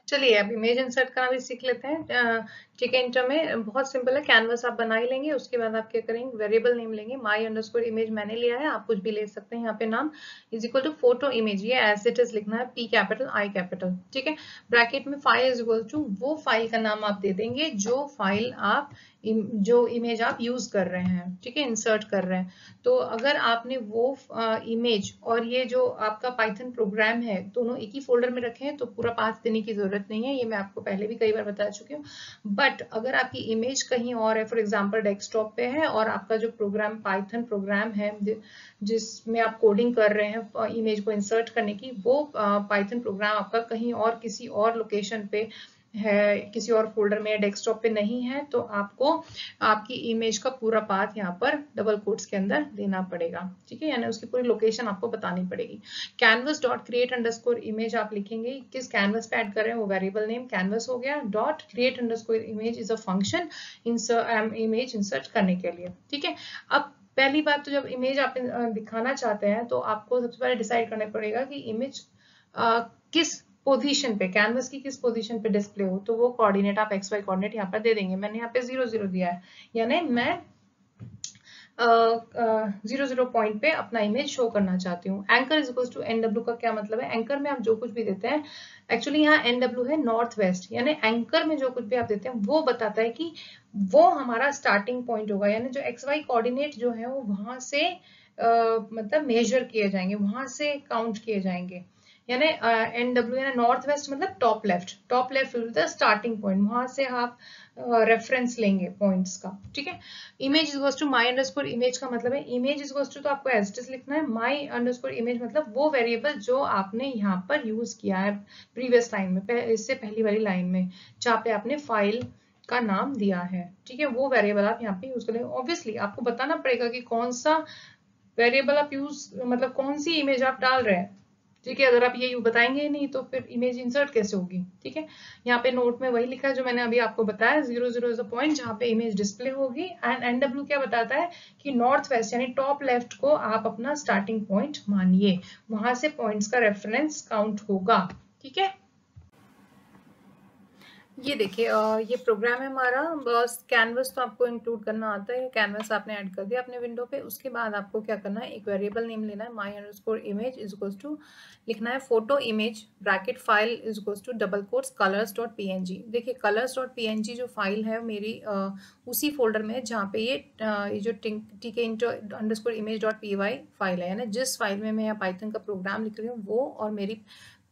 चलिए अब इमेज इंसर्ट करना भी सीख लेते हैं। ठीक है, इंटर में बहुत सिंपल है, कैनवस आप बना ही लेंगे। उसके बाद आप क्या करेंगे, वेरिएबल नेम लेंगे। माई अंडरस्कोर इमेज मैंने लिया है, आप कुछ भी ले सकते हैं यहाँ पे नाम। Is equal to photo image, ये एज इट इज लिखना है, पी कैपिटल आई कैपिटल, ठीक है। ब्रैकेट में फाइल इज इक्वल टू वो फाइल का नाम आप दे देंगे जो फाइल आप जो इमेज आप यूज कर रहे हैं, ठीक है, इंसर्ट कर रहे हैं। तो अगर आपने वो इमेज और ये जो आपका पाइथन प्रोग्राम है दोनों एक ही फोल्डर में रखे हैं तो पूरा पाथ देने की जरूरत नहीं है, ये मैं आपको पहले भी कई बार बता चुकी हूँ। बट अगर आपकी इमेज कहीं और है, फॉर एग्जांपल डेस्कटॉप पे है, और आपका जो प्रोग्राम पाइथन प्रोग्राम है जिसमें आप कोडिंग कर रहे हैं इमेज को इंसर्ट करने की, वो पाइथन प्रोग्राम आपका कहीं और किसी और लोकेशन पे है, किसी और फोल्डर में, डेस्कटॉप पे नहीं है, तो आपको आपकी इमेज का पूरा पाथ यहाँ पर डबल कोट्स के अंदर देना पड़ेगा, ठीक है, यानी उसकी पूरी लोकेशन आपको बतानी पड़ेगी। Canvas dot create underscore image आप लिखेंगे, किस कैनवस पे ऐड कर रहे हैं वो वेरिएबल नेम कैनवस हो गया। Dot create underscore image is a function image insert करने के लिए, ठीक है। अब पहली बात तो जब इमेज आप दिखाना चाहते हैं तो आपको सबसे पहले डिसाइड करना पड़ेगा कि इमेज किस पोजीशन पे, कैनवस की किस पोजीशन पे डिस्प्ले हो। तो वो कोऑर्डिनेट आप एक्स वाई कोऑर्डिनेट यहाँ पर दे देंगे। मैंने यहाँ पे 0 0 दिया है, यानी मैं 0 0 पॉइंट पे अपना इमेज शो करना चाहती हूँ। Anchor is equal to NW का क्या मतलब है, एंकर में आप जो कुछ भी देते हैं, एक्चुअली यहाँ एनडब्ल्यू है नॉर्थ वेस्ट, यानी एंकर में जो कुछ भी आप देते हैं वो बताता है कि वो हमारा स्टार्टिंग पॉइंट होगा, यानी जो एक्स वाई कोऑर्डिनेट जो है वो वहां से मतलब मेजर किए जाएंगे, वहां से काउंट किए जाएंगे। यानी एनडब्ल्यू यानी नॉर्थ वेस्ट मतलब top left, top left will the starting point, वहां से आप रेफरेंस लेंगे पॉइंट्स का, ठीक है। Image is equals to my underscore image का मतलब है, इमेज इज इक्वल्स टू तो आपको एज इट इज लिखना है, माई अंडरस्कोर इमेज मतलब वो वेरिएबल जो आपने यहाँ पर यूज किया है प्रीवियस लाइन में, इससे पहली वाली लाइन में जहाँ पे आपने फाइल का नाम दिया है, ठीक है, वो वेरिएबल आप यहाँ पे यूज करेंगे। ऑब्वियसली आपको बताना पड़ेगा कि कौन सा वेरिएबल आप यूज मतलब कौन सी इमेज आप डाल रहे हैं, ठीक है। अगर आप ये बताएंगे ही नहीं तो फिर इमेज इंसर्ट कैसे होगी, ठीक है। यहाँ पे नोट में वही लिखा है जो मैंने अभी आपको बताया, 0 0 इज अ पॉइंट जहाँ पे इमेज डिस्प्ले होगी। एंड एनडब्ल्यू क्या बताता है कि नॉर्थ वेस्ट यानी टॉप लेफ्ट को आप अपना स्टार्टिंग पॉइंट मानिए, वहां से पॉइंट्स का रेफरेंस काउंट होगा, ठीक है। ये देखिए ये प्रोग्राम है हमारा, बस कैनवस तो आपको इंक्लूड करना आता है, कैनवस आपने ऐड कर दिया अपने विंडो पे। उसके बाद आपको क्या करना है, एक वेरिएबल नेम लेना है, my underscore image is equals to लिखना है photo image bracket file is equals to double quotes colours dot PNG. देखिए कलर्स डॉट पीएनजी जो फाइल है मेरी उसी फोल्डर में जहाँ पे ये जो TK into underscore image dot PY file है, यानी जिस फाइल में मैं यहाँ पाइथन का प्रोग्राम लिख रही हूँ वो और मेरी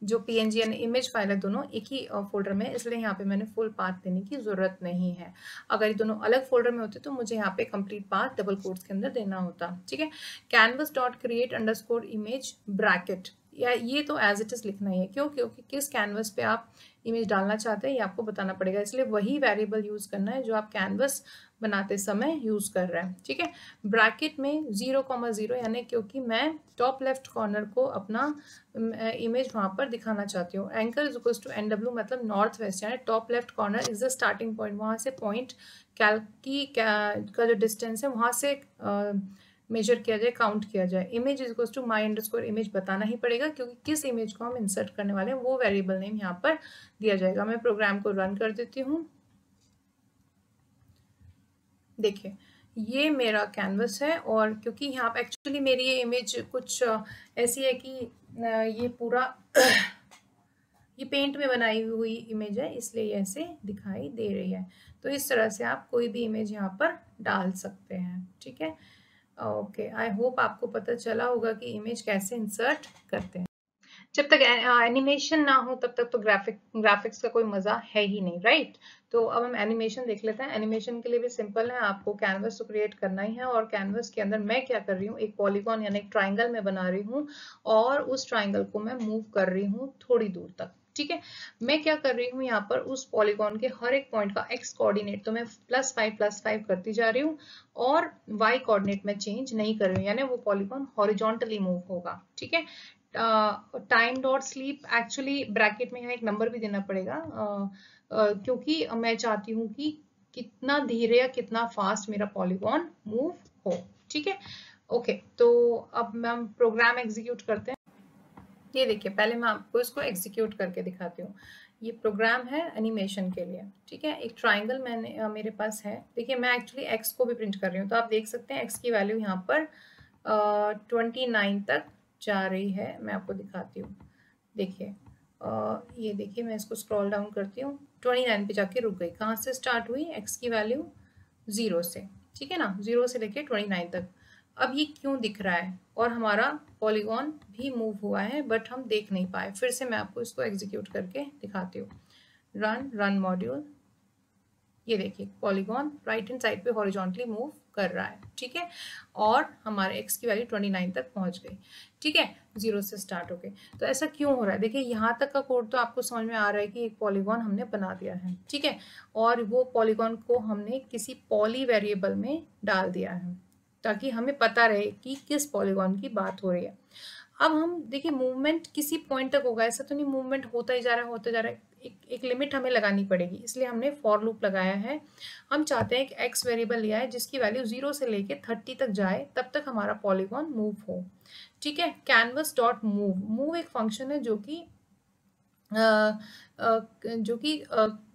जो पीएनजी यानी इमेज फाइल है दोनों एक ही फोल्डर में, इसलिए यहाँ पे मैंने फुल पाथ देने की जरूरत नहीं है। अगर ये दोनों अलग फोल्डर में होते तो मुझे यहाँ पे कंप्लीट पाथ डबल कोट्स के अंदर देना होता, ठीक है। Canvas dot create underscore image bracket, या ये तो एज इट इज लिखना ही है, क्यों, क्योंकि किस कैनवस पे आप इमेज डालना चाहते हैं ये आपको बताना पड़ेगा, इसलिए वही वेरिएबल यूज करना है जो आप कैनवस बनाते समय यूज कर रहे हैं, ठीक है। ब्रैकेट में 0,0 यानी क्योंकि मैं टॉप लेफ्ट कॉर्नर को अपना इमेज वहां पर दिखाना चाहती हूँ। Anchor is equal to NW मतलब नॉर्थ वेस्ट यानी top left corner is the starting point, वहां से पॉइंट का जो डिस्टेंस है वहां से मेजर किया जाए, काउंट किया जाए। Image is equal to my underscore image बताना ही पड़ेगा क्योंकि किस इमेज को हम इंसर्ट करने वाले हैं वो वेरिएबल नेम यहाँ पर दिया जाएगा। मैं प्रोग्राम को रन कर देती हूँ। देखिए ये मेरा कैनवस है, और क्योंकि यहाँ पर एक्चुअली मेरी ये इमेज कुछ ऐसी है कि ये पूरा ये पेंट में बनाई हुई इमेज है, इसलिए ये ऐसे दिखाई दे रही है। तो इस तरह से आप कोई भी इमेज यहाँ पर डाल सकते हैं, ठीक है। ओके, आई होप आपको पता चला होगा कि इमेज कैसे इंसर्ट करते हैं। जब तक एनिमेशन ना हो तब तक तो ग्राफिक्स का कोई मजा है ही नहीं, राइट। तो अब हम एनिमेशन देख लेते हैं। एनिमेशन के लिए भी सिंपल है, आपको कैनवस तो क्रिएट करना ही है, और कैनवस के अंदर मैं क्या कर रही हूँ, एक पॉलीगॉन यानी एक ट्राइंगल में बना रही हूँ, और उस ट्राइंगल को मैं मूव कर रही हूँ थोड़ी दूर तक, ठीक है। मैं क्या कर रही हूँ यहाँ पर, उस पॉलीगॉन के हर एक पॉइंट का एक्स कोऑर्डिनेट तो मैं +5 करती जा रही हूँ और वाई कोऑर्डिनेट में चेंज नहीं कर रही हूँ, यानी वो पॉलीगॉन हॉरिजॉन्टली मूव होगा। ठीक है। Time dot sleep, actually bracket में यहाँ एक नंबर भी देना पड़ेगा क्योंकि मैं चाहती हूँ कि कितना धीरे या कितना फास्ट मेरा पॉलीगॉन मूव हो। ठीक है। ओके, तो अब हम प्रोग्राम एग्जीक्यूट करते हैं। ये देखिए, पहले मैं आपको इसको एग्जीक्यूट करके दिखाती हूँ। ये प्रोग्राम है एनिमेशन के लिए। ठीक है। एक ट्राइंगल मेरे पास है। देखिए, मैं एक्चुअली एक्स को भी प्रिंट कर रही हूँ, तो आप देख सकते हैं एक्स की वैल्यू यहाँ पर 29 तक जा रही है। मैं आपको दिखाती हूँ। देखिए, ये देखिए, मैं इसको स्क्रॉल डाउन करती हूँ, 29 पे जाके रुक गई। कहाँ से स्टार्ट हुई? एक्स की वैल्यू 0 से। ठीक है ना, 0 से लेके 29 तक। अब ये क्यों दिख रहा है? और हमारा पॉलीगॉन भी मूव हुआ है बट हम देख नहीं पाए। फिर से मैं आपको इसको एग्जीक्यूट करके दिखाती हूँ। Run module. ये देखिए, पॉलीगॉन राइट हैंड साइड पे हॉरिजॉन्टली मूव कर रहा है। ठीक है। और हमारे एक्स की वैल्यू 29 तक पहुंच गई। ठीक है, 0 से स्टार्ट हो गए। तो ऐसा क्यों हो रहा है? देखिए, यहाँ तक का कोड तो आपको समझ में आ रहा है कि एक पॉलीगॉन हमने बना दिया है। ठीक है। और वो पॉलीगॉन को हमने किसी पॉली वेरिएबल में डाल दिया है ताकि हमें पता रहे कि किस पॉलीगॉन की बात हो रही है। अब हम देखिए, मूवमेंट किसी पॉइंट तक होगा, ऐसा तो नहीं मूवमेंट होता ही जा रहा है, होता जा रहा है। एक लिमिट हमें लगानी पड़ेगी, इसलिए हमने फॉर लूप लगाया है। हम चाहते हैं कि एक्स वेरिएबल लिया है जिसकी वैल्यू 0 से लेके 30 तक जाए, तब तक हमारा पॉलीगॉन मूव हो। ठीक है। कैनवस डॉट मूव एक फंक्शन है जो कि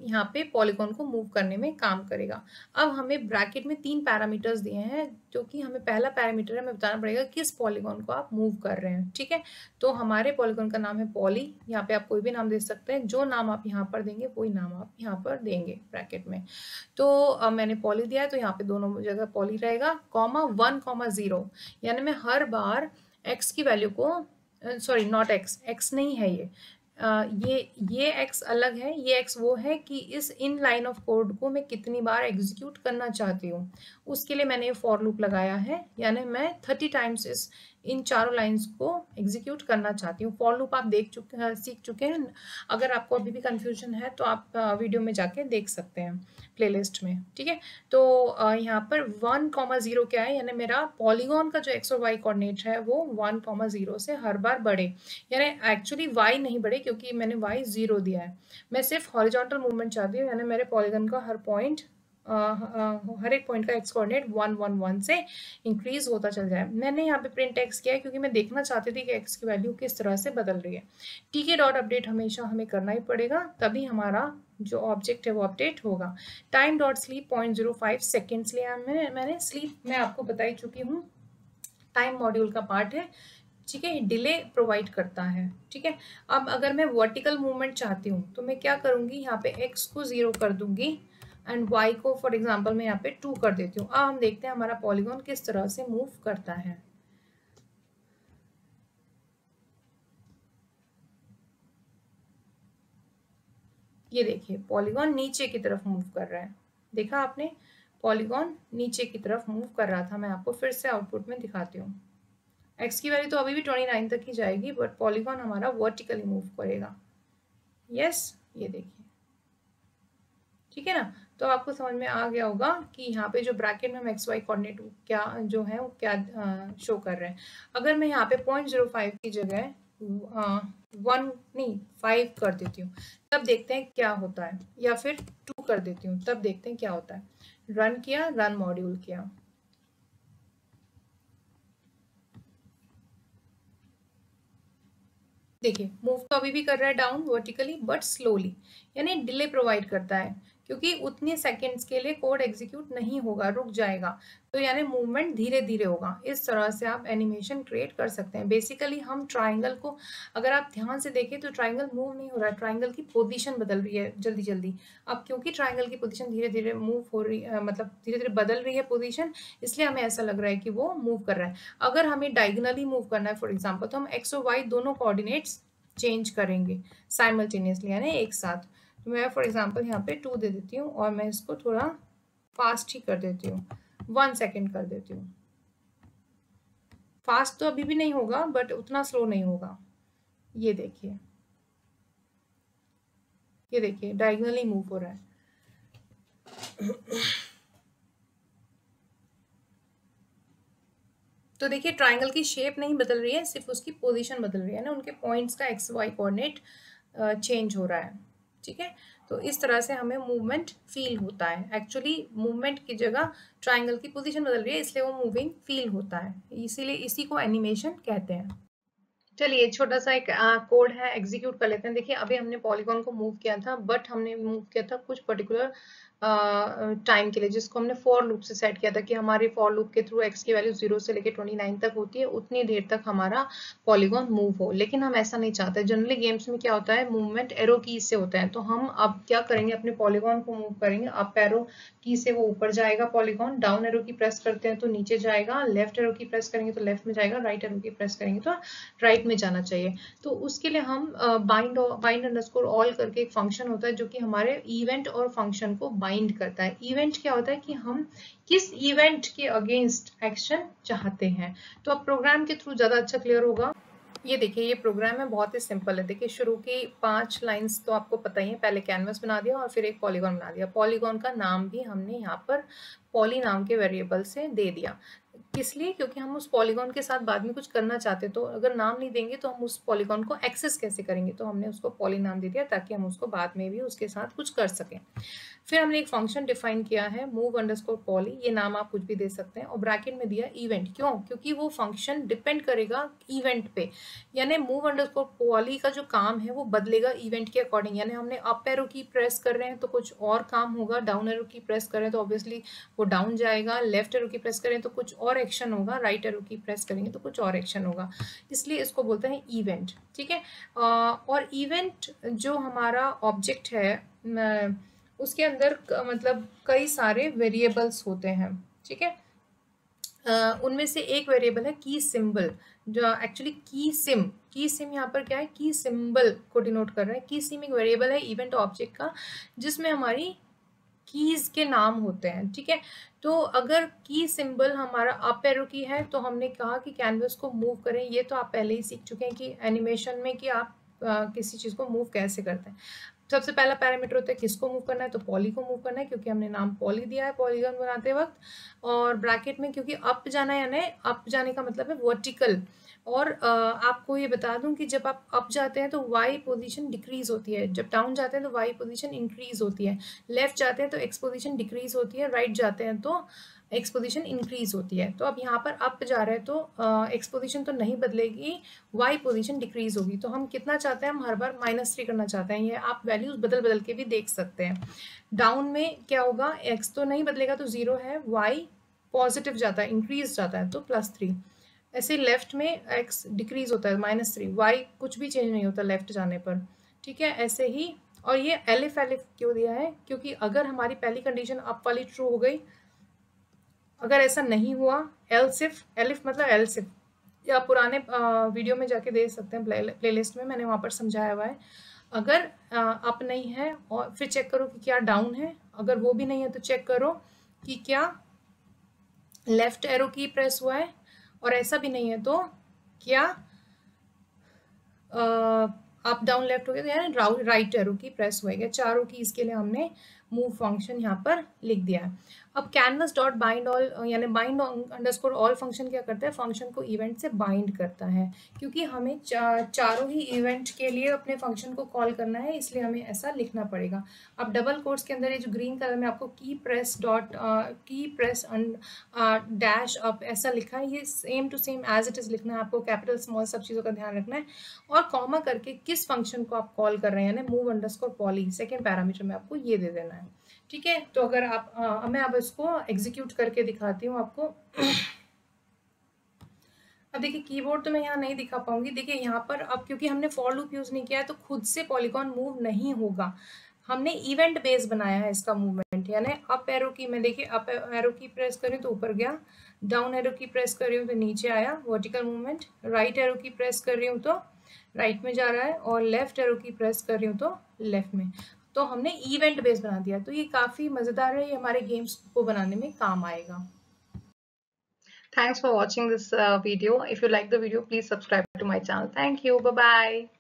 यहाँ पे पॉलीगॉन को मूव करने में काम करेगा। अब हमें ब्रैकेट में 3 पैरामीटर्स दिए हैं, जो कि हमें पहला पैरामीटर है, हमें बताना पड़ेगा किस पॉलीगॉन को आप मूव कर रहे हैं। ठीक है। तो हमारे पॉलीगॉन का नाम है पॉली। यहाँ पे आप कोई भी नाम दे सकते हैं, जो नाम आप यहाँ पर देंगे वही नाम आप यहाँ पर देंगे ब्रैकेट में। तो मैंने पॉली दिया है, तो यहाँ पे दोनों जगह पॉली रहेगा, कॉमा 1,0, यानी मैं हर बार एक्स की वैल्यू को, सॉरी नॉट एक्स, एक्स नहीं है ये एक्स अलग है। ये एक्स वो है कि इस इन लाइन ऑफ कोड को मैं कितनी बार एग्जीक्यूट करना चाहती हूँ, उसके लिए मैंने ये फॉर लूप लगाया है। यानी मैं 30 टाइम्स इन चारों लाइंस को एग्जीक्यूट करना चाहती हूँ। फॉर लूप आप सीख चुके हैं। अगर आपको अभी भी कंफ्यूजन है तो आप वीडियो में जाके देख सकते हैं, प्लेलिस्ट में। ठीक है। तो यहाँ पर 1,0 क्या है? यानी मेरा पॉलीगॉन का जो एक्स और वाई कोऑर्डिनेट है वो 1,0 से हर बार बढ़े। यानी एक्चुअली वाई नहीं बढ़े क्योंकि मैंने वाई 0 दिया है। मैं सिर्फ हॉरिजॉन्टल मूवमेंट चाहती हूँ, यानी मेरे पॉलीगॉन का हर एक पॉइंट का एक्स कोऑर्डिनेट 1,1,1 से इंक्रीज होता चल जाए। मैंने यहाँ पे प्रिंट एक्स किया है क्योंकि मैं देखना चाहती थी कि एक्स की वैल्यू किस तरह से बदल रही है। टीके डॉट अपडेट हमेशा हमें करना ही पड़ेगा, तभी हमारा जो ऑब्जेक्ट है वो अपडेट होगा। टाइम डॉट स्लीप 0.05 सेकेंड्स लिया मैंने स्लीप मैं आपको बता ही चुकी हूँ, टाइम मॉड्यूल का पार्ट है। ठीक है, डिले प्रोवाइड करता है। ठीक है। अब अगर मैं वर्टिकल मूवमेंट चाहती हूँ तो मैं क्या करूंगी, यहाँ पे x को 0 कर दूंगी एंड y को फॉर एग्जांपल मैं यहाँ पे 2 कर देती हूँ। अब हम देखते हैं हमारा पॉलीगॉन किस तरह से मूव करता है। ये देखिए, पॉलीगॉन नीचे की तरफ मूव कर रहा है। देखा आपने, पॉलीगॉन नीचे की तरफ मूव कर रहा था। मैं आपको फिर से आउटपुट में दिखाती हूँ। एक्स की वैल्यू तो अभी भी 29 तक ही जाएगी, बट पॉलीगॉन हमारा वर्टिकली मूव करेगा। यस, ये देखिए। ठीक है ना, तो आपको समझ में आ गया होगा कि यहाँ पे जो ब्रैकेट में हम एक्स वाई कोऑर्डिनेट क्या जो है वो क्या शो कर रहे हैं। अगर मैं यहाँ पे 0.05 की जगह 5 कर देती हूँ, तब देखते हैं क्या होता है, या फिर 2 कर देती हूँ, तब देखते हैं क्या होता है। रन किया, रन मॉड्यूल किया। देखिए, मूव तो अभी भी कर रहा है डाउन वर्टिकली बट स्लोली, यानी डिले प्रोवाइड करता है क्योंकि उतने सेकंड्स के लिए कोड एग्जीक्यूट नहीं होगा, रुक जाएगा। तो यानी मूवमेंट धीरे धीरे होगा। इस तरह से आप एनिमेशन क्रिएट कर सकते हैं। बेसिकली हम ट्राइंगल को, अगर आप ध्यान से देखें तो ट्राइंगल मूव नहीं हो रहा है, ट्राइंगल की पोजीशन बदल रही है जल्दी जल्दी। अब क्योंकि ट्राइंगल की पोजीशन धीरे धीरे मूव हो रही है, मतलब धीरे धीरे बदल रही है पोजीशन, इसलिए हमें ऐसा लग रहा है कि वो मूव कर रहा है। अगर हमें डायगोनली मूव करना है फॉर एग्जाम्पल, तो हम एक्स और वाई दोनों कोऑर्डिनेट्स चेंज करेंगे साइमल्टेनियसली, यानी एक साथ। तो मैं फॉर एग्जांपल यहाँ पे 2 दे देती हूँ और मैं इसको थोड़ा फास्ट ही कर देती हूँ, 1 सेकेंड कर देती हूँ। फास्ट तो अभी भी नहीं होगा बट उतना स्लो नहीं होगा। ये देखिए, ये देखिए डायगोनली मूव हो रहा है। तो देखिए ट्राइंगल की शेप नहीं बदल रही है, सिर्फ उसकी पोजीशन बदल रही है ना, उनके पॉइंट्स का एक्स वाई कोऑर्डिनेट चेंज हो रहा है। ठीक है, तो इस तरह से हमें मूवमेंट फील होता है। एक्चुअली मूवमेंट की जगह ट्राइंगल की पोजीशन बदल रही है, इसलिए वो मूविंग फील होता है, इसीलिए इसी को एनिमेशन कहते हैं। चलिए छोटा सा एक कोड है, एग्जीक्यूट कर लेते हैं। देखिए अभी हमने पॉलीगॉन को मूव किया था, बट हमने मूव किया था कुछ पर्टिकुलर टाइम के लिए, जिसको हमने फॉर लूप से सेट किया था कि हमारे फॉर लूप के थ्रू एक्स की वैल्यू 0 से लेकर 29 तक होती है, उतनी देर तक हमारा पॉलीगॉन मूव हो। लेकिन हम ऐसा नहीं चाहते। जनरली गेम्स में क्या होता है, मूवमेंट एरो की से होता है। तो हम अब क्या करेंगे, अपने पॉलीगॉन को मूव करेंगे। अप एरो की से वो ऊपर जाएगा पॉलीगॉन, डाउन एरो की प्रेस करते हैं तो नीचे जाएगा, लेफ्ट एरो की प्रेस करेंगे तो लेफ्ट में जाएगा, राइट एरो की प्रेस करेंगे तो राइट में जाना चाहिए। तो उसके लिए हम बाइंड अंडरस्कोर ऑल करके एक फंक्शन होता है जो कि हमारे इवेंट और फंक्शन को बाइंड करता है। इवेंट क्या होता है कि हम किस इवेंट के अगेंस्ट एक्शन चाहते हैं। तो अब प्रोग्राम के थ्रू ज्यादा अच्छा क्लियर होगा। ये देखिए ये प्रोग्राम है, बहुत ही सिंपल है। देखिए शुरू की 5 लाइंस तो आपको पता ही है, पहले कैनवस बना दिया और फिर एक पॉलीगॉन बना दिया। पॉलीगॉन का नाम भी हमने यहाँ पर पॉली नाम के वेरिएबल से दे दिया। किस लिए, क्योंकि हम उस पॉलीगॉन के साथ बाद में कुछ करना चाहते, तो अगर नाम नहीं देंगे तो हम उस पॉलीगॉन को एक्सेस कैसे करेंगे, तो हमने उसको पॉली नाम दे दिया ताकि हम उसको बाद में भी उसके साथ कुछ कर सकें। फिर हमने एक फंक्शन डिफाइन किया है मूव अंडरस्कोर पॉली, ये नाम आप कुछ भी दे सकते हैं, और ब्रैकेट में दिया इवेंट। क्यों, क्योंकि वो फंक्शन डिपेंड करेगा इवेंट पे, यानी मूव अंडरस्कोर पॉली का जो काम है वो बदलेगा इवेंट के अकॉर्डिंग। यानी हमने अप एरो की प्रेस कर रहे हैं तो कुछ और काम होगा, डाउन एरो की प्रेस कर रहे हैं तो ऑब्वियसली वो डाउन जाएगा, लेफ्ट एरो की प्रेस करें तो कुछ और एक्शन होगा, राइट एरो की प्रेस करेंगे तो कुछ और एक्शन होगा, इसलिए इसको बोलते हैं इवेंट। ठीक है, और इवेंट जो हमारा ऑब्जेक्ट है उसके अंदर मतलब कई सारे वेरिएबल्स होते हैं। ठीक है, उनमें से एक वेरिएबल है की सिंबल, जो एक्चुअली की सिम यहाँ पर क्या है, की सिंबल को डिनोट कर रहा है। की सिम एक वेरिएबल है इवेंट ऑब्जेक्ट का, जिसमें हमारी कीज के नाम होते हैं। ठीक है, तो अगर की सिंबल हमारा अप एरो की है तो हमने कहा कि कैनवस को मूव करें। ये तो आप पहले ही सीख चुके हैं कि एनिमेशन में कि आप किसी चीज को मूव कैसे करते हैं। सबसे पहला पैरामीटर होता है किसको मूव करना है, तो पॉली को मूव करना है, क्योंकि हमने नाम पॉली दिया है पॉलीगॉन बनाते वक्त। और ब्रैकेट में क्योंकि अप जाना है, यानी अप जाने का मतलब है वर्टिकल। और आपको ये बता दूं कि जब आप अप जाते हैं तो वाई पोजीशन डिक्रीज होती है, जब डाउन जाते हैं तो वाई पोजीशन इंक्रीज होती है, लेफ्ट जाते हैं तो एक्स पोजीशन डिक्रीज होती है, राइट जाते हैं तो एक्स पोजीशन इंक्रीज होती है। तो अब यहाँ पर अप जा रहे हैं तो एक्स पोजीशन तो नहीं बदलेगी, वाई पोजीशन डिक्रीज होगी। तो हम कितना चाहते हैं, हम हर बार -3 करना चाहते हैं। ये आप वैल्यूज बदल बदल के भी देख सकते हैं। डाउन में क्या होगा, एक्स तो नहीं बदलेगा तो 0 है, वाई पॉजिटिव जाता है, इंक्रीज जाता है तो +3। ऐसे लेफ्ट में एक्स डिक्रीज होता है -3, वाई कुछ भी चेंज नहीं होता लेफ्ट जाने पर। ठीक है, ऐसे ही। और ये एलिफ एलिफ क्यों दिया है, क्योंकि अगर हमारी पहली कंडीशन अप वाली ट्रू हो गई, अगर ऐसा नहीं हुआ एल्सिफ, एलिफ मतलब एल्सिफ, या पुराने वीडियो में जाके देख सकते हैं, प्लेलिस्ट में मैंने वहाँ पर समझाया हुआ है। अगर अप नहीं है और फिर चेक करो कि क्या डाउन है, अगर वो भी नहीं है तो चेक करो कि क्या लेफ्ट एरो की प्रेस हुआ है, और ऐसा भी नहीं है तो क्या अप डाउन लेफ्ट हो गया, तो यानी राइट एरो की प्रेस हुआ है। चारों की इसके लिए हमने मूव फंक्शन यहाँ पर लिख दिया है। अब कैनवस डॉट बाइंड ऑल, यानी बाइंड अंडरस्कोर ऑल फंक्शन क्या करता है, फंक्शन को इवेंट से बाइंड करता है, क्योंकि हमें चारों ही इवेंट के लिए अपने फंक्शन को कॉल करना है, इसलिए हमें ऐसा लिखना पड़ेगा। अब डबल कोट्स के अंदर ये जो ग्रीन कलर में आपको की प्रेस डैश अप ऐसा लिखा है, ये same to same as it is लिखना है आपको, कैपिटल स्मॉल सब चीज़ों का ध्यान रखना है। और कॉमा करके किस फंक्शन को आप कॉल कर रहे हैं, यानी move underscore poly, second parameter में आपको ये दे देना है। ठीक है, तो अगर आप मैं अब इसको एग्जीक्यूट करके दिखाती हूँ आपको। अब देखिए कीबोर्ड तो मैं यहाँ नहीं दिखा पाऊंगी। देखिए यहाँ पर अब क्योंकि हमने फॉर लूप यूज नहीं किया है तो खुद से पॉलीगॉन मूव नहीं होगा, हमने इवेंट बेस बनाया है इसका मूवमेंट। यानी अप एरो की, मैं देखिए अप एरो की प्रेस करी तो ऊपर गया, डाउन एरो की प्रेस कर रही हूँ तो नीचे आया, वर्टिकल मूवमेंट। राइट एरो की प्रेस कर रही हूँ तो राइट में जा रहा है, और लेफ्ट एरो की प्रेस कर रही हूँ तो लेफ्ट में। तो हमने इवेंट बेस बना दिया, तो ये काफी मजेदार है, ये हमारे गेम्स को बनाने में काम आएगा। Thanks for watching this video. If you like the video, please subscribe to my channel. Thank you. Bye bye.